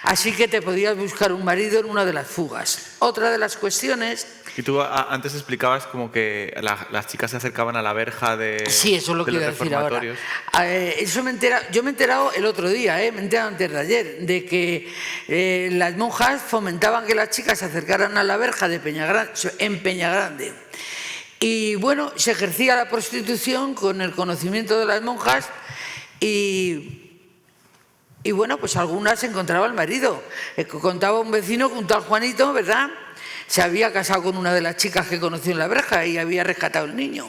Así que te podías buscar un marido en una de las fugas. Otra de las cuestiones... Y tú antes explicabas como que las chicas se acercaban a la verja de Sí, eso es lo que iba a decir ahora. Yo me he enterado el otro día, me he enterado antes de ayer, de que las monjas fomentaban que las chicas se acercaran a la verja de en Peñagrande. Y bueno, se ejercía la prostitución con el conocimiento de las monjas y bueno, pues algunas encontraba el marido. Contaba un vecino que un tal Juanito, ¿verdad?, se había casado con una de las chicas que conoció en la verja y había rescatado el niño.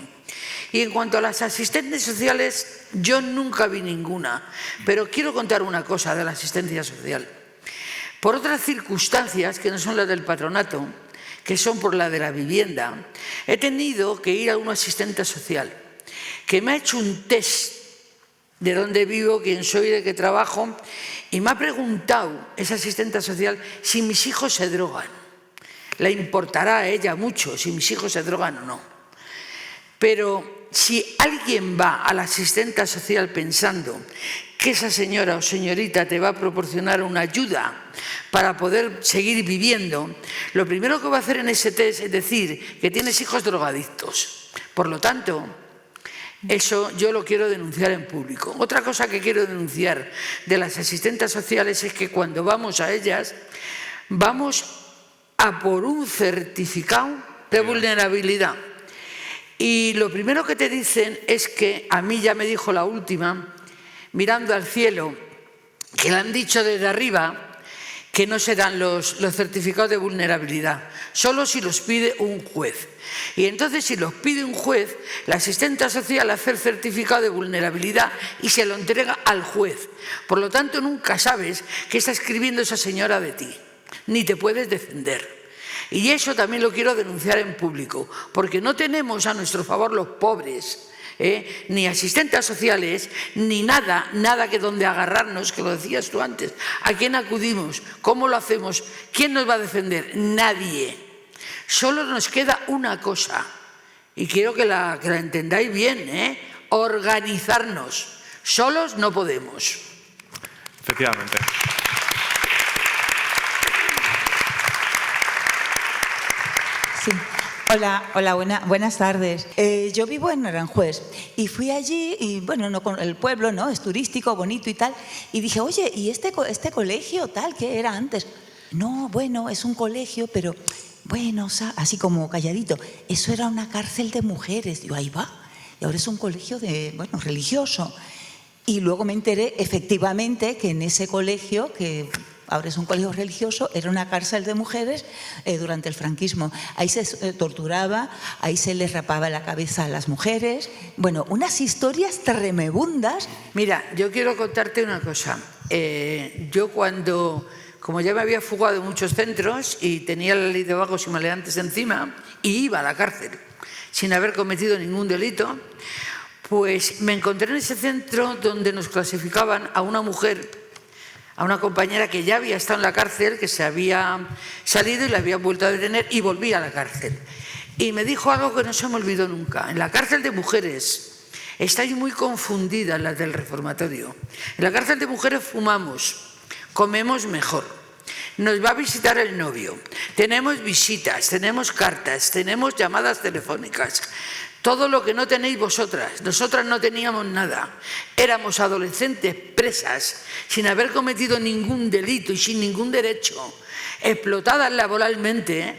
Y en cuanto a las asistentes sociales, yo nunca vi ninguna, pero quiero contar una cosa de la asistencia social. Por otras circunstancias que no son las del patronato, que son por la de la vivienda, he tenido que ir a una asistente social que me ha hecho un test de dónde vivo, quién soy, de qué trabajo, y me ha preguntado esa asistente social si mis hijos se drogan. Le importará a ella mucho si mis hijos se drogan o no. Pero si alguien va a la asistente social pensando que esa señora o señorita te va a proporcionar una ayuda para poder seguir viviendo, lo primero que va a hacer en ese test es decir que tienes hijos drogadictos. Por lo tanto, Eso yo lo quiero denunciar en público. Otra cosa que quiero denunciar de las asistentes sociales es que cuando vamos a ellas, vamos a por un certificado de vulnerabilidad. Y lo primero que te dicen es que, a mí ya me dijo la última, mirando al cielo, que le han dicho desde arriba que no se dan los certificados de vulnerabilidad, solo si los pide un juez. Y entonces, si los pide un juez, la asistente social hace el certificado de vulnerabilidad y se lo entrega al juez. Por lo tanto, nunca sabes qué está escribiendo esa señora de ti, ni te puedes defender. Y eso también lo quiero denunciar en público, porque no tenemos a nuestro favor los pobres, ni asistentes sociales, ni nada que donde agarrarnos, que lo decías tú antes. ¿A quién acudimos? ¿Cómo lo hacemos? ¿Quién nos va a defender? Nadie. Solo nos queda una cosa, y quiero que la entendáis bien, organizarnos. Solos no podemos. Efectivamente. Sí. Hola, buenas tardes. Yo vivo en Aranjuez y fui allí y bueno, no, con el pueblo, ¿no? Es turístico, bonito y tal. Y dije, oye, ¿y este colegio tal que era antes? No, bueno, es un colegio, pero bueno, así como calladito. Eso era una cárcel de mujeres. Digo, ahí va. Y ahora es un colegio religioso. Y luego me enteré efectivamente que en ese colegio, que ahora es un colegio religioso, era una cárcel de mujeres durante el franquismo. Ahí se torturaba, ahí se les rapaba la cabeza a las mujeres. Bueno, unas historias tremebundas. Mira, yo quiero contarte una cosa. Yo como ya me había fugado de muchos centros y tenía la ley de vagos y maleantes encima, y iba a la cárcel sin haber cometido ningún delito, pues me encontré en ese centro donde nos clasificaban a una mujer, a una compañera que ya había estado en la cárcel, que se había salido y la habían vuelto a detener y volvía a la cárcel. Y me dijo algo que no se me olvidó nunca. En la cárcel de mujeres estáis muy confundidas las del reformatorio. En la cárcel de mujeres fumamos, comemos mejor, nos va a visitar el novio, tenemos visitas, tenemos cartas, tenemos llamadas telefónicas. Todo lo que no tenéis vosotras. Nosotras no teníamos nada. Éramos adolescentes presas, sin haber cometido ningún delito y sin ningún derecho, explotadas laboralmente,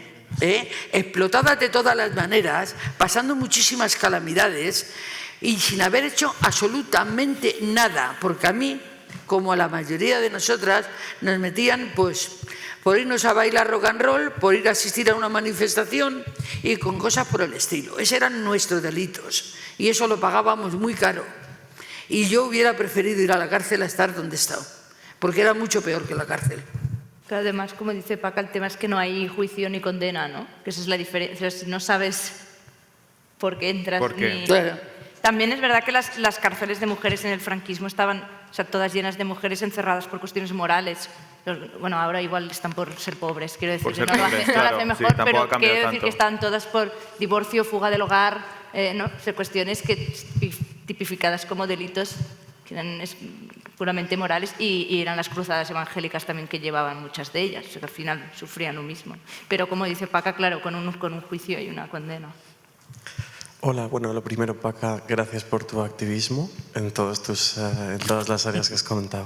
explotadas de todas las maneras, pasando muchísimas calamidades y sin haber hecho absolutamente nada, porque a mí, como a la mayoría de nosotras, nos metían pues por irnos a bailar rock and roll, por ir a asistir a una manifestación y con cosas por el estilo. Esos eran nuestros delitos y eso lo pagábamos muy caro. Y yo hubiera preferido ir a la cárcel a estar donde he estado, porque era mucho peor que la cárcel. Pero además, como dice Paca, el tema es que no hay juicio ni condena, ¿no? Que esa es la diferencia. Si no sabes por qué entras ni... Claro. También es verdad que las cárceles de mujeres en el franquismo estaban, o sea, todas llenas de mujeres encerradas por cuestiones morales. Bueno, ahora igual están por ser pobres, quiero decir, ser no lo pobres, hacen claro, mejor, sí, tampoco pero ha cambiado quiero decir tanto. que están todas por divorcio, fuga del hogar, ¿no? O sea, cuestiones tipificadas como delitos que eran puramente morales y eran las cruzadas evangélicas también que llevaban muchas de ellas, o sea, que al final sufrían lo mismo. Pero como dice Paca, claro, con un juicio y una condena. Hola, bueno, lo primero, Paca, gracias por tu activismo en todas las áreas que has comentado.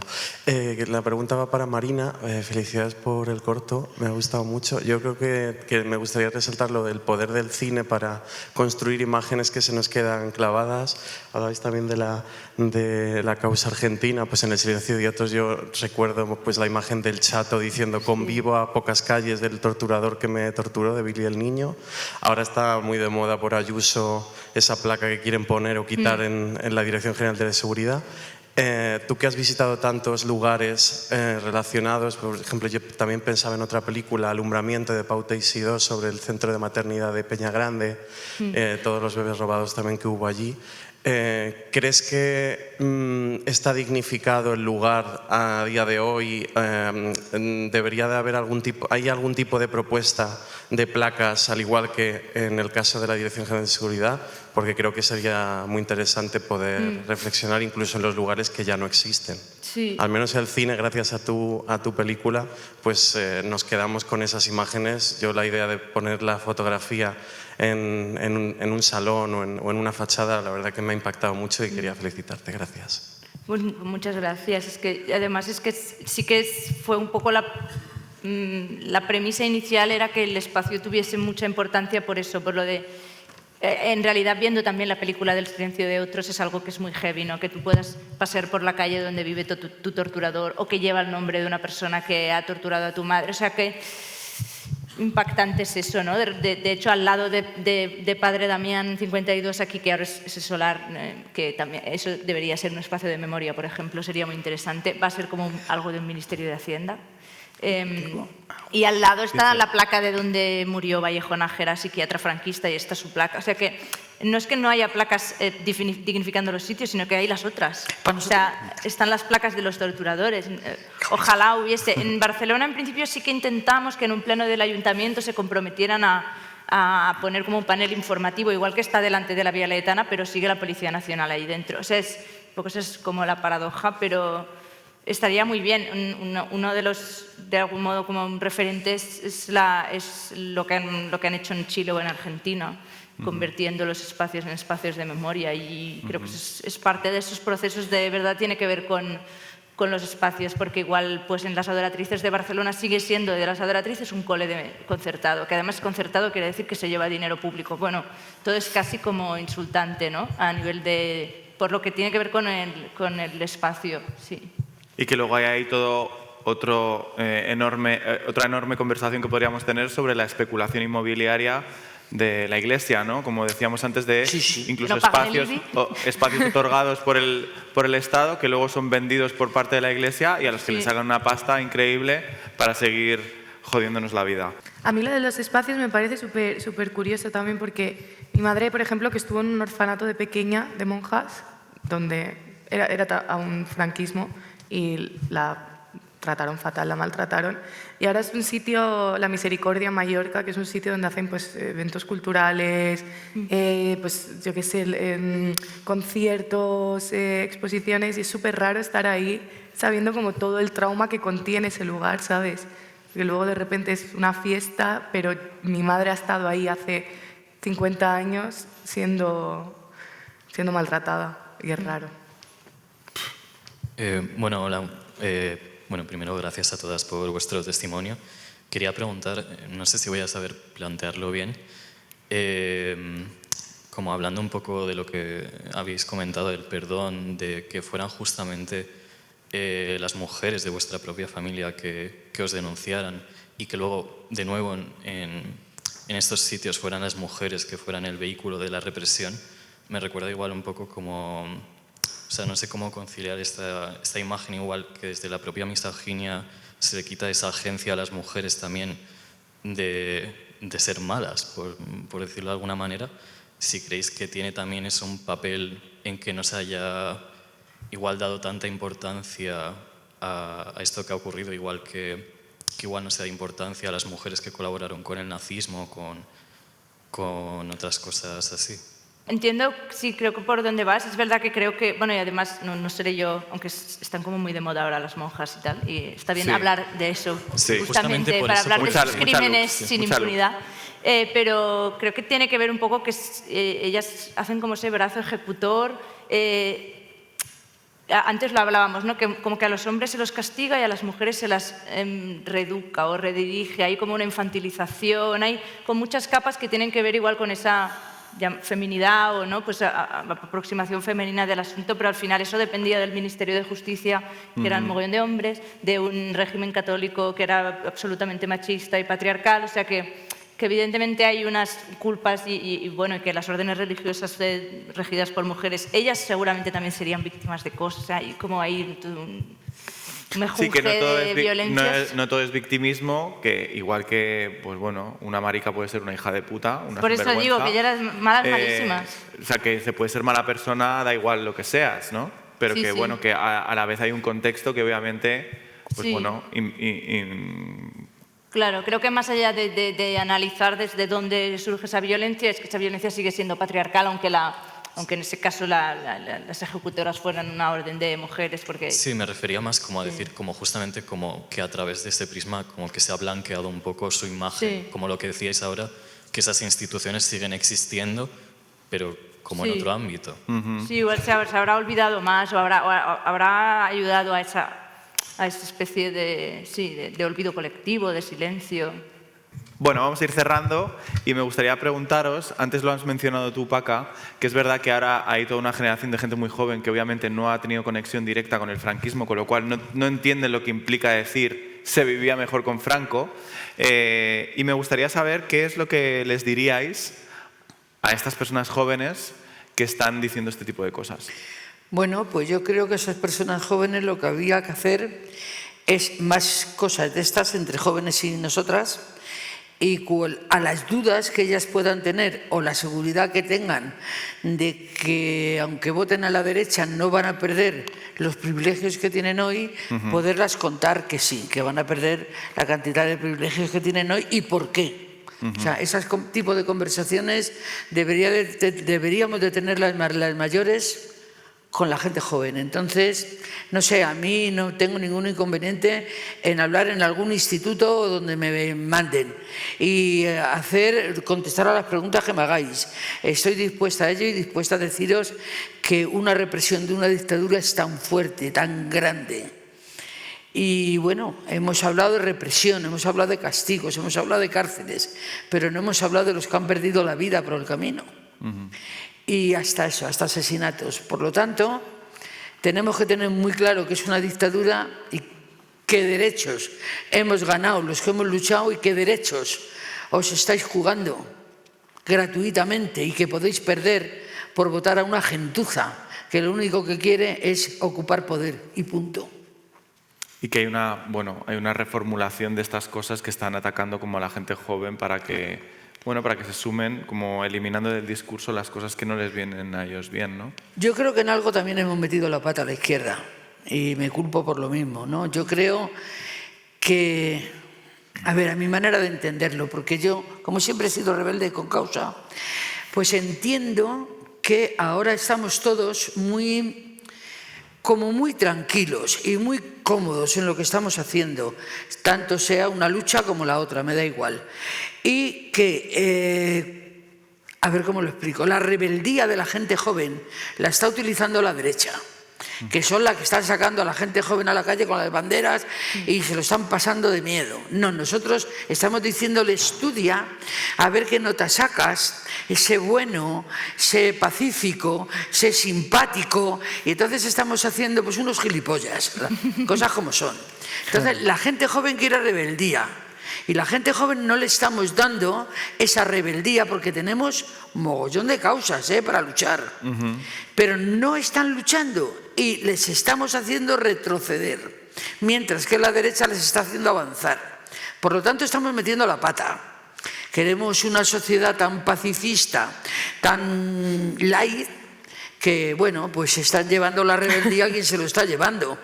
La pregunta va para Marina. Felicidades por el corto, me ha gustado mucho. Yo creo que me gustaría resaltar lo del poder del cine para construir imágenes que se nos quedan clavadas. Hablabais también de la causa argentina. Pues en El silencio de otros yo recuerdo pues la imagen del Chato diciendo "convivo a pocas calles del torturador que me torturó", de Billy el Niño. Ahora está muy de moda por Ayuso esa placa que quieren poner o quitar en la Dirección General de Seguridad. Tú que has visitado tantos lugares relacionados, por ejemplo, yo también pensaba en otra película, Alumbramiento, de Pau Teixidó, sobre el centro de maternidad de Peña Grande, todos los bebés robados también que hubo allí. ¿Crees que está dignificado el lugar a día de hoy? ¿Debería de haber algún tipo de propuesta de placas, al igual que en el caso de la Dirección General de Seguridad? Porque creo que sería muy interesante poder reflexionar incluso en los lugares que ya no existen. Sí. Al menos el cine, gracias a tu película, pues nos quedamos con esas imágenes. Yo la idea de poner la fotografía en un salón o en una fachada, la verdad que me ha impactado mucho y quería felicitarte. Gracias. Pues muchas gracias. Es que, además es que sí que fue un poco la premisa inicial era que el espacio tuviese mucha importancia por eso, por lo de... En realidad, viendo también la película del silencio de otros, es algo que es muy heavy, ¿no? Que tú puedas pasear por la calle donde vive tu torturador o que lleva el nombre de una persona que ha torturado a tu madre. O sea que impactante es eso, ¿no? De hecho, al lado de Padre Damián 52, aquí que ahora es ese solar, que también eso debería ser un espacio de memoria, por ejemplo, sería muy interesante. Va a ser como algo de un Ministerio de Hacienda. Y al lado está la placa de donde murió Vallejo Nájera, psiquiatra franquista, y está su placa. O sea que no haya placas dignificando los sitios, sino que hay las otras. O sea, están las placas de los torturadores. Ojalá hubiese... En Barcelona, en principio, sí que intentamos que en un pleno del ayuntamiento se comprometieran a poner como un panel informativo, igual que está delante de la Vía Laietana, pero sigue la Policía Nacional ahí dentro. O sea, esa es como la paradoja, pero... Estaría muy bien. Uno de los, de algún modo, como referentes es lo que han hecho en Chile o en Argentina, convirtiendo los espacios en espacios de memoria. Y creo que es parte de esos procesos, de verdad tiene que ver con los espacios, porque igual pues en las Adoratrices de Barcelona sigue siendo de las Adoratrices un cole concertado, que además concertado quiere decir que se lleva dinero público. Bueno, todo es casi como insultante, ¿no? A nivel de... por lo que tiene que ver con el espacio, sí. Y que luego hay ahí otra enorme conversación que podríamos tener sobre la especulación inmobiliaria de la Iglesia, ¿no? Como decíamos antes, incluso espacios otorgados por el Estado que luego son vendidos por parte de la Iglesia y a los que les hagan una pasta increíble para seguir jodiéndonos la vida. A mí lo de los espacios me parece súper curioso también, porque mi madre, por ejemplo, que estuvo en un orfanato de pequeña, de monjas, donde era aún franquismo, y la trataron fatal, la maltrataron. Y ahora es un sitio, La Misericordia en Mallorca, que es un sitio donde hacen pues, eventos culturales, pues, yo qué sé, conciertos, exposiciones, y es súper raro estar ahí sabiendo como todo el trauma que contiene ese lugar, ¿sabes? Que luego de repente es una fiesta, pero mi madre ha estado ahí hace 50 años siendo maltratada, y es raro. Bueno, hola. Bueno, primero, gracias a todas por vuestro testimonio. Quería preguntar, no sé si voy a saber plantearlo bien, como hablando un poco de lo que habéis comentado, del perdón, de que fueran justamente las mujeres de vuestra propia familia que os denunciaran y que luego, de nuevo, en estos sitios fueran las mujeres que fueran el vehículo de la represión. Me recuerda igual un poco como... O sea, no sé cómo conciliar esta imagen, igual que desde la propia misoginia se le quita esa agencia a las mujeres también de ser malas, por decirlo de alguna manera. Si creéis que tiene también eso un papel en que no se haya igual dado tanta importancia a esto que ha ocurrido, igual que igual no se da importancia a las mujeres que colaboraron con el nazismo, con otras cosas así. Entiendo, sí, creo que por dónde vas. Es verdad que creo que, bueno, y además no seré yo, aunque están como muy de moda ahora las monjas y tal, y está bien hablar de eso, justamente para hablar de esos crímenes sin impunidad. Pero creo que tiene que ver un poco que ellas hacen como ese brazo ejecutor. Antes lo hablábamos, ¿no? Que como que a los hombres se los castiga y a las mujeres se las reeduca o redirige. Hay como una infantilización, hay con muchas capas que tienen que ver igual con esa feminidad o no, pues aproximación femenina del asunto, pero al final eso dependía del Ministerio de Justicia, que eran un mogollón de hombres, de un régimen católico que era absolutamente machista y patriarcal, o sea que evidentemente hay unas culpas y bueno, que las órdenes religiosas regidas por mujeres, ellas seguramente también serían víctimas de cosas, o sea, hay como ahí sí, que no todo es victimismo, que igual que, pues bueno, una marica puede ser una hija de puta, una por eso digo que ya eras malísimas. O sea, que se puede ser mala persona, da igual lo que seas, ¿no? Pero que bueno, que a la vez hay un contexto que obviamente, pues bueno... Claro, creo que más allá de analizar desde dónde surge esa violencia, es que esa violencia sigue siendo patriarcal, aunque la aunque en ese caso las ejecutoras fueran una orden de mujeres, porque... Sí, me refería más como a decir, como justamente como que a través de este prisma como que se ha blanqueado un poco su imagen, como lo que decíais ahora, que esas instituciones siguen existiendo, pero como en otro ámbito. Sí, igual se habrá olvidado más o habrá ayudado a esa especie de olvido colectivo, de silencio. Bueno, vamos a ir cerrando y me gustaría preguntaros, antes lo has mencionado tú, Paca, que es verdad que ahora hay toda una generación de gente muy joven que obviamente no ha tenido conexión directa con el franquismo, con lo cual no entienden lo que implica decir se vivía mejor con Franco. Y me gustaría saber qué es lo que les diríais a estas personas jóvenes que están diciendo este tipo de cosas. Bueno, pues yo creo que esas personas jóvenes lo que había que hacer es más cosas de estas entre jóvenes y nosotras, y a las dudas que ellas puedan tener o la seguridad que tengan de que aunque voten a la derecha no van a perder los privilegios que tienen hoy, poderlas contar que sí, que van a perder la cantidad de privilegios que tienen hoy y por qué. O sea, ese tipo de conversaciones deberíamos de tener las mayores con la gente joven. Entonces, no sé, a mí no tengo ningún inconveniente en hablar en algún instituto donde me manden y contestar a las preguntas que me hagáis. Estoy dispuesta a ello y dispuesta a deciros que una represión de una dictadura es tan fuerte, tan grande. Y bueno, hemos hablado de represión, hemos hablado de castigos, hemos hablado de cárceles, pero no hemos hablado de los que han perdido la vida por el camino. Y hasta eso, hasta asesinatos. Por lo tanto, tenemos que tener muy claro que es una dictadura y qué derechos hemos ganado los que hemos luchado y qué derechos os estáis jugando gratuitamente y que podéis perder por votar a una gentuza que lo único que quiere es ocupar poder y punto. Y que hay una reformulación de estas cosas que están atacando como a la gente joven para que se sumen, como eliminando del discurso las cosas que no les vienen a ellos bien, ¿no? Yo creo que en algo también hemos metido la pata a la izquierda y me culpo por lo mismo, ¿no? Yo creo que, a mi manera de entenderlo, porque yo, como siempre he sido rebelde con causa, pues entiendo que ahora estamos todos muy tranquilos y muy cómodos en lo que estamos haciendo, tanto sea una lucha como la otra, me da igual. Y que, ¿cómo lo explico? La rebeldía de la gente joven la está utilizando la derecha, que son las que están sacando a la gente joven a la calle con las banderas y se lo están pasando de miedo. No, nosotros estamos diciéndole estudia, a ver qué nota sacas, sé bueno, sé pacífico, sé simpático, y entonces estamos haciendo pues unos gilipollas, cosas como son. Entonces la gente joven quiere rebeldía. Y la gente joven no le estamos dando esa rebeldía porque tenemos mogollón de causas para luchar. Pero no están luchando y les estamos haciendo retroceder, mientras que la derecha les está haciendo avanzar. Por lo tanto, estamos metiendo la pata. Queremos una sociedad tan pacifista, tan light, que, pues están llevando la rebeldía a quien se lo está llevando.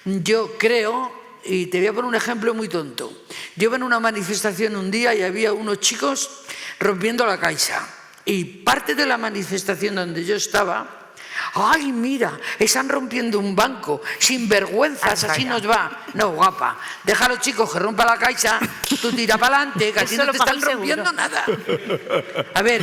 Yo creo... Y te voy a poner un ejemplo muy tonto. Yo iba en una manifestación un día y había unos chicos rompiendo la Caixa. Y parte de la manifestación donde yo estaba, ¡ay, mira! Están rompiendo un banco, sin vergüenzas, así nos va. No, guapa, deja a los chicos que rompan la Caixa, tú tira para adelante, que así no te están rompiendo nada. A ver,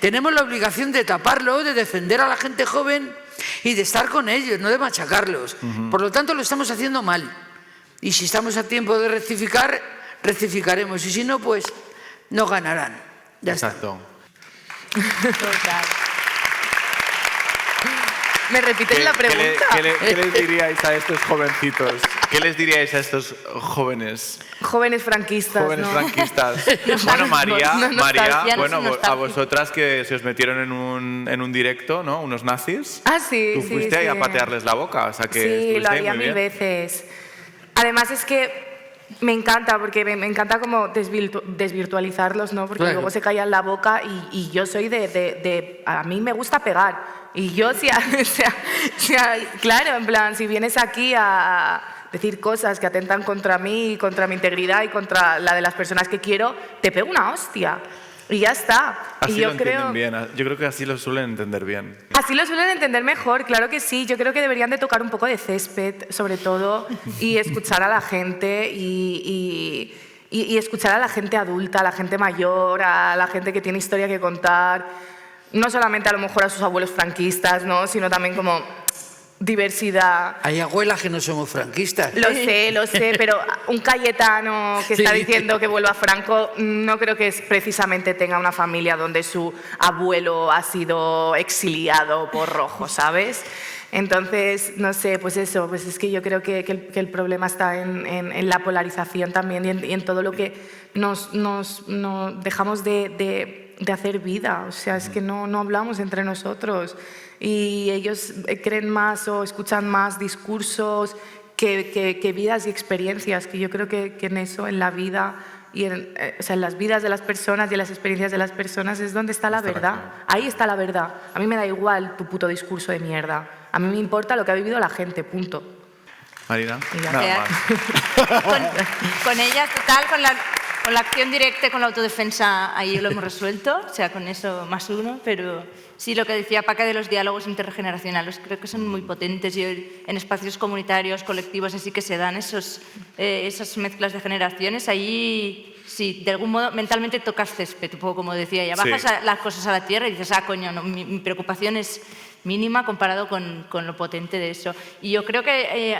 tenemos la obligación de taparlo, de defender a la gente joven y de estar con ellos, no de machacarlos. Por lo tanto, lo estamos haciendo mal. Y si estamos a tiempo de rectificar, rectificaremos. Y si no, pues no ganarán. Ya Exacto. Total. ¿Me repites la pregunta? ¿Qué les diríais a estos jovencitos? ¿Qué les diríais a estos jóvenes? Jóvenes franquistas, Jóvenes ¿no? franquistas. Bueno, María, a vosotras que se os metieron en un directo, ¿no? Unos nazis. Ah, sí, Tú fuiste ahí a patearles la boca, o sea que sí, lo haría mil veces. Además es que me encanta, porque me encanta como desvirtualizarlos, ¿no? Porque luego se callan la boca y yo soy a mí me gusta pegar. Y yo, claro, en plan, si vienes aquí a decir cosas que atentan contra mí, contra mi integridad y contra la de las personas que quiero, te pego una hostia. Y ya está. Así y lo entienden bien. Yo creo que así lo suelen entender bien. Así lo suelen entender mejor, claro que sí. Yo creo que deberían de tocar un poco de césped, sobre todo, y escuchar a la gente y escuchar a la gente adulta, a la gente mayor, a la gente que tiene historia que contar. No solamente a lo mejor a sus abuelos franquistas, ¿no? Sino también como diversidad. Hay abuelas que no somos franquistas. Lo sé, pero un Cayetano que está diciendo que vuelva Franco, no creo que precisamente tenga una familia donde su abuelo ha sido exiliado por rojo, ¿sabes? Entonces, no sé, pues eso, pues es que yo creo que el problema está en la polarización también y en todo lo que nos dejamos de hacer vida. O sea, es que no hablamos entre nosotros. Y ellos creen más o escuchan más discursos que vidas y experiencias, que yo creo que en eso, en la vida y en las vidas de las personas y en las experiencias de las personas es donde está la verdad. Ahí está la verdad. A mí me da igual tu puto discurso de mierda. A mí me importa lo que ha vivido la gente, punto. Marina, nada más. Con ella, total, con la acción directa y con la autodefensa, ahí lo hemos resuelto, o sea, con eso +1, pero sí, lo que decía Paca de los diálogos intergeneracionales, creo que son muy potentes y en espacios comunitarios, colectivos, así que se dan esas mezclas de generaciones, ahí sí, de algún modo mentalmente tocas césped, un poco como decía ella, bajas las cosas a la tierra y dices, coño, no, mi preocupación es mínima comparado con lo potente de eso. Y yo creo que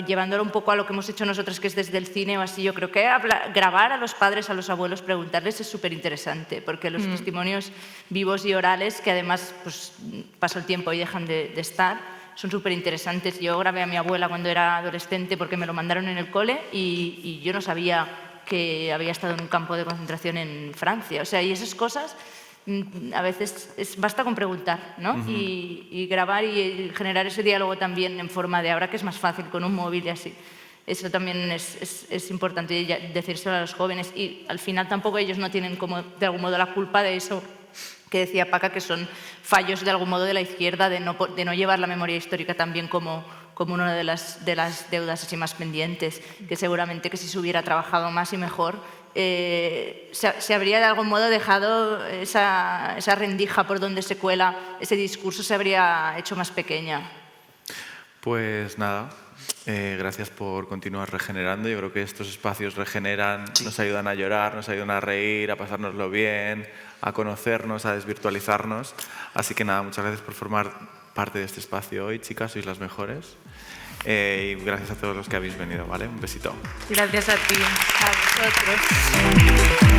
llevándolo un poco a lo que hemos hecho nosotros, que es desde el cine o así, yo creo que grabar a los padres, a los abuelos, preguntarles es súper interesante, porque los testimonios vivos y orales, que además pues, pasa el tiempo y dejan de estar, son súper interesantes. Yo grabé a mi abuela cuando era adolescente porque me lo mandaron en el cole y yo no sabía que había estado en un campo de concentración en Francia. O sea, y esas cosas a veces basta con preguntar, ¿no? Y grabar y generar ese diálogo también en forma de ahora que es más fácil con un móvil y así. Eso también es importante decírselo a los jóvenes y al final tampoco ellos no tienen como de algún modo la culpa de eso que decía Paca, que son fallos de algún modo de la izquierda de no llevar la memoria histórica también como una de las deudas así más pendientes, que seguramente que si se hubiera trabajado más y mejor se habría de algún modo dejado esa rendija por donde se cuela ese discurso, se habría hecho más pequeña. Pues nada, gracias por continuar regenerando. Yo creo que estos espacios regeneran, nos ayudan a llorar, nos ayudan a reír, a pasárnoslo bien, a conocernos, a desvirtualizarnos. Así que nada, muchas gracias por formar parte de este espacio hoy, chicas, sois las mejores. Y gracias a todos los que habéis venido, ¿vale? Un besito. Gracias a ti. A vosotros.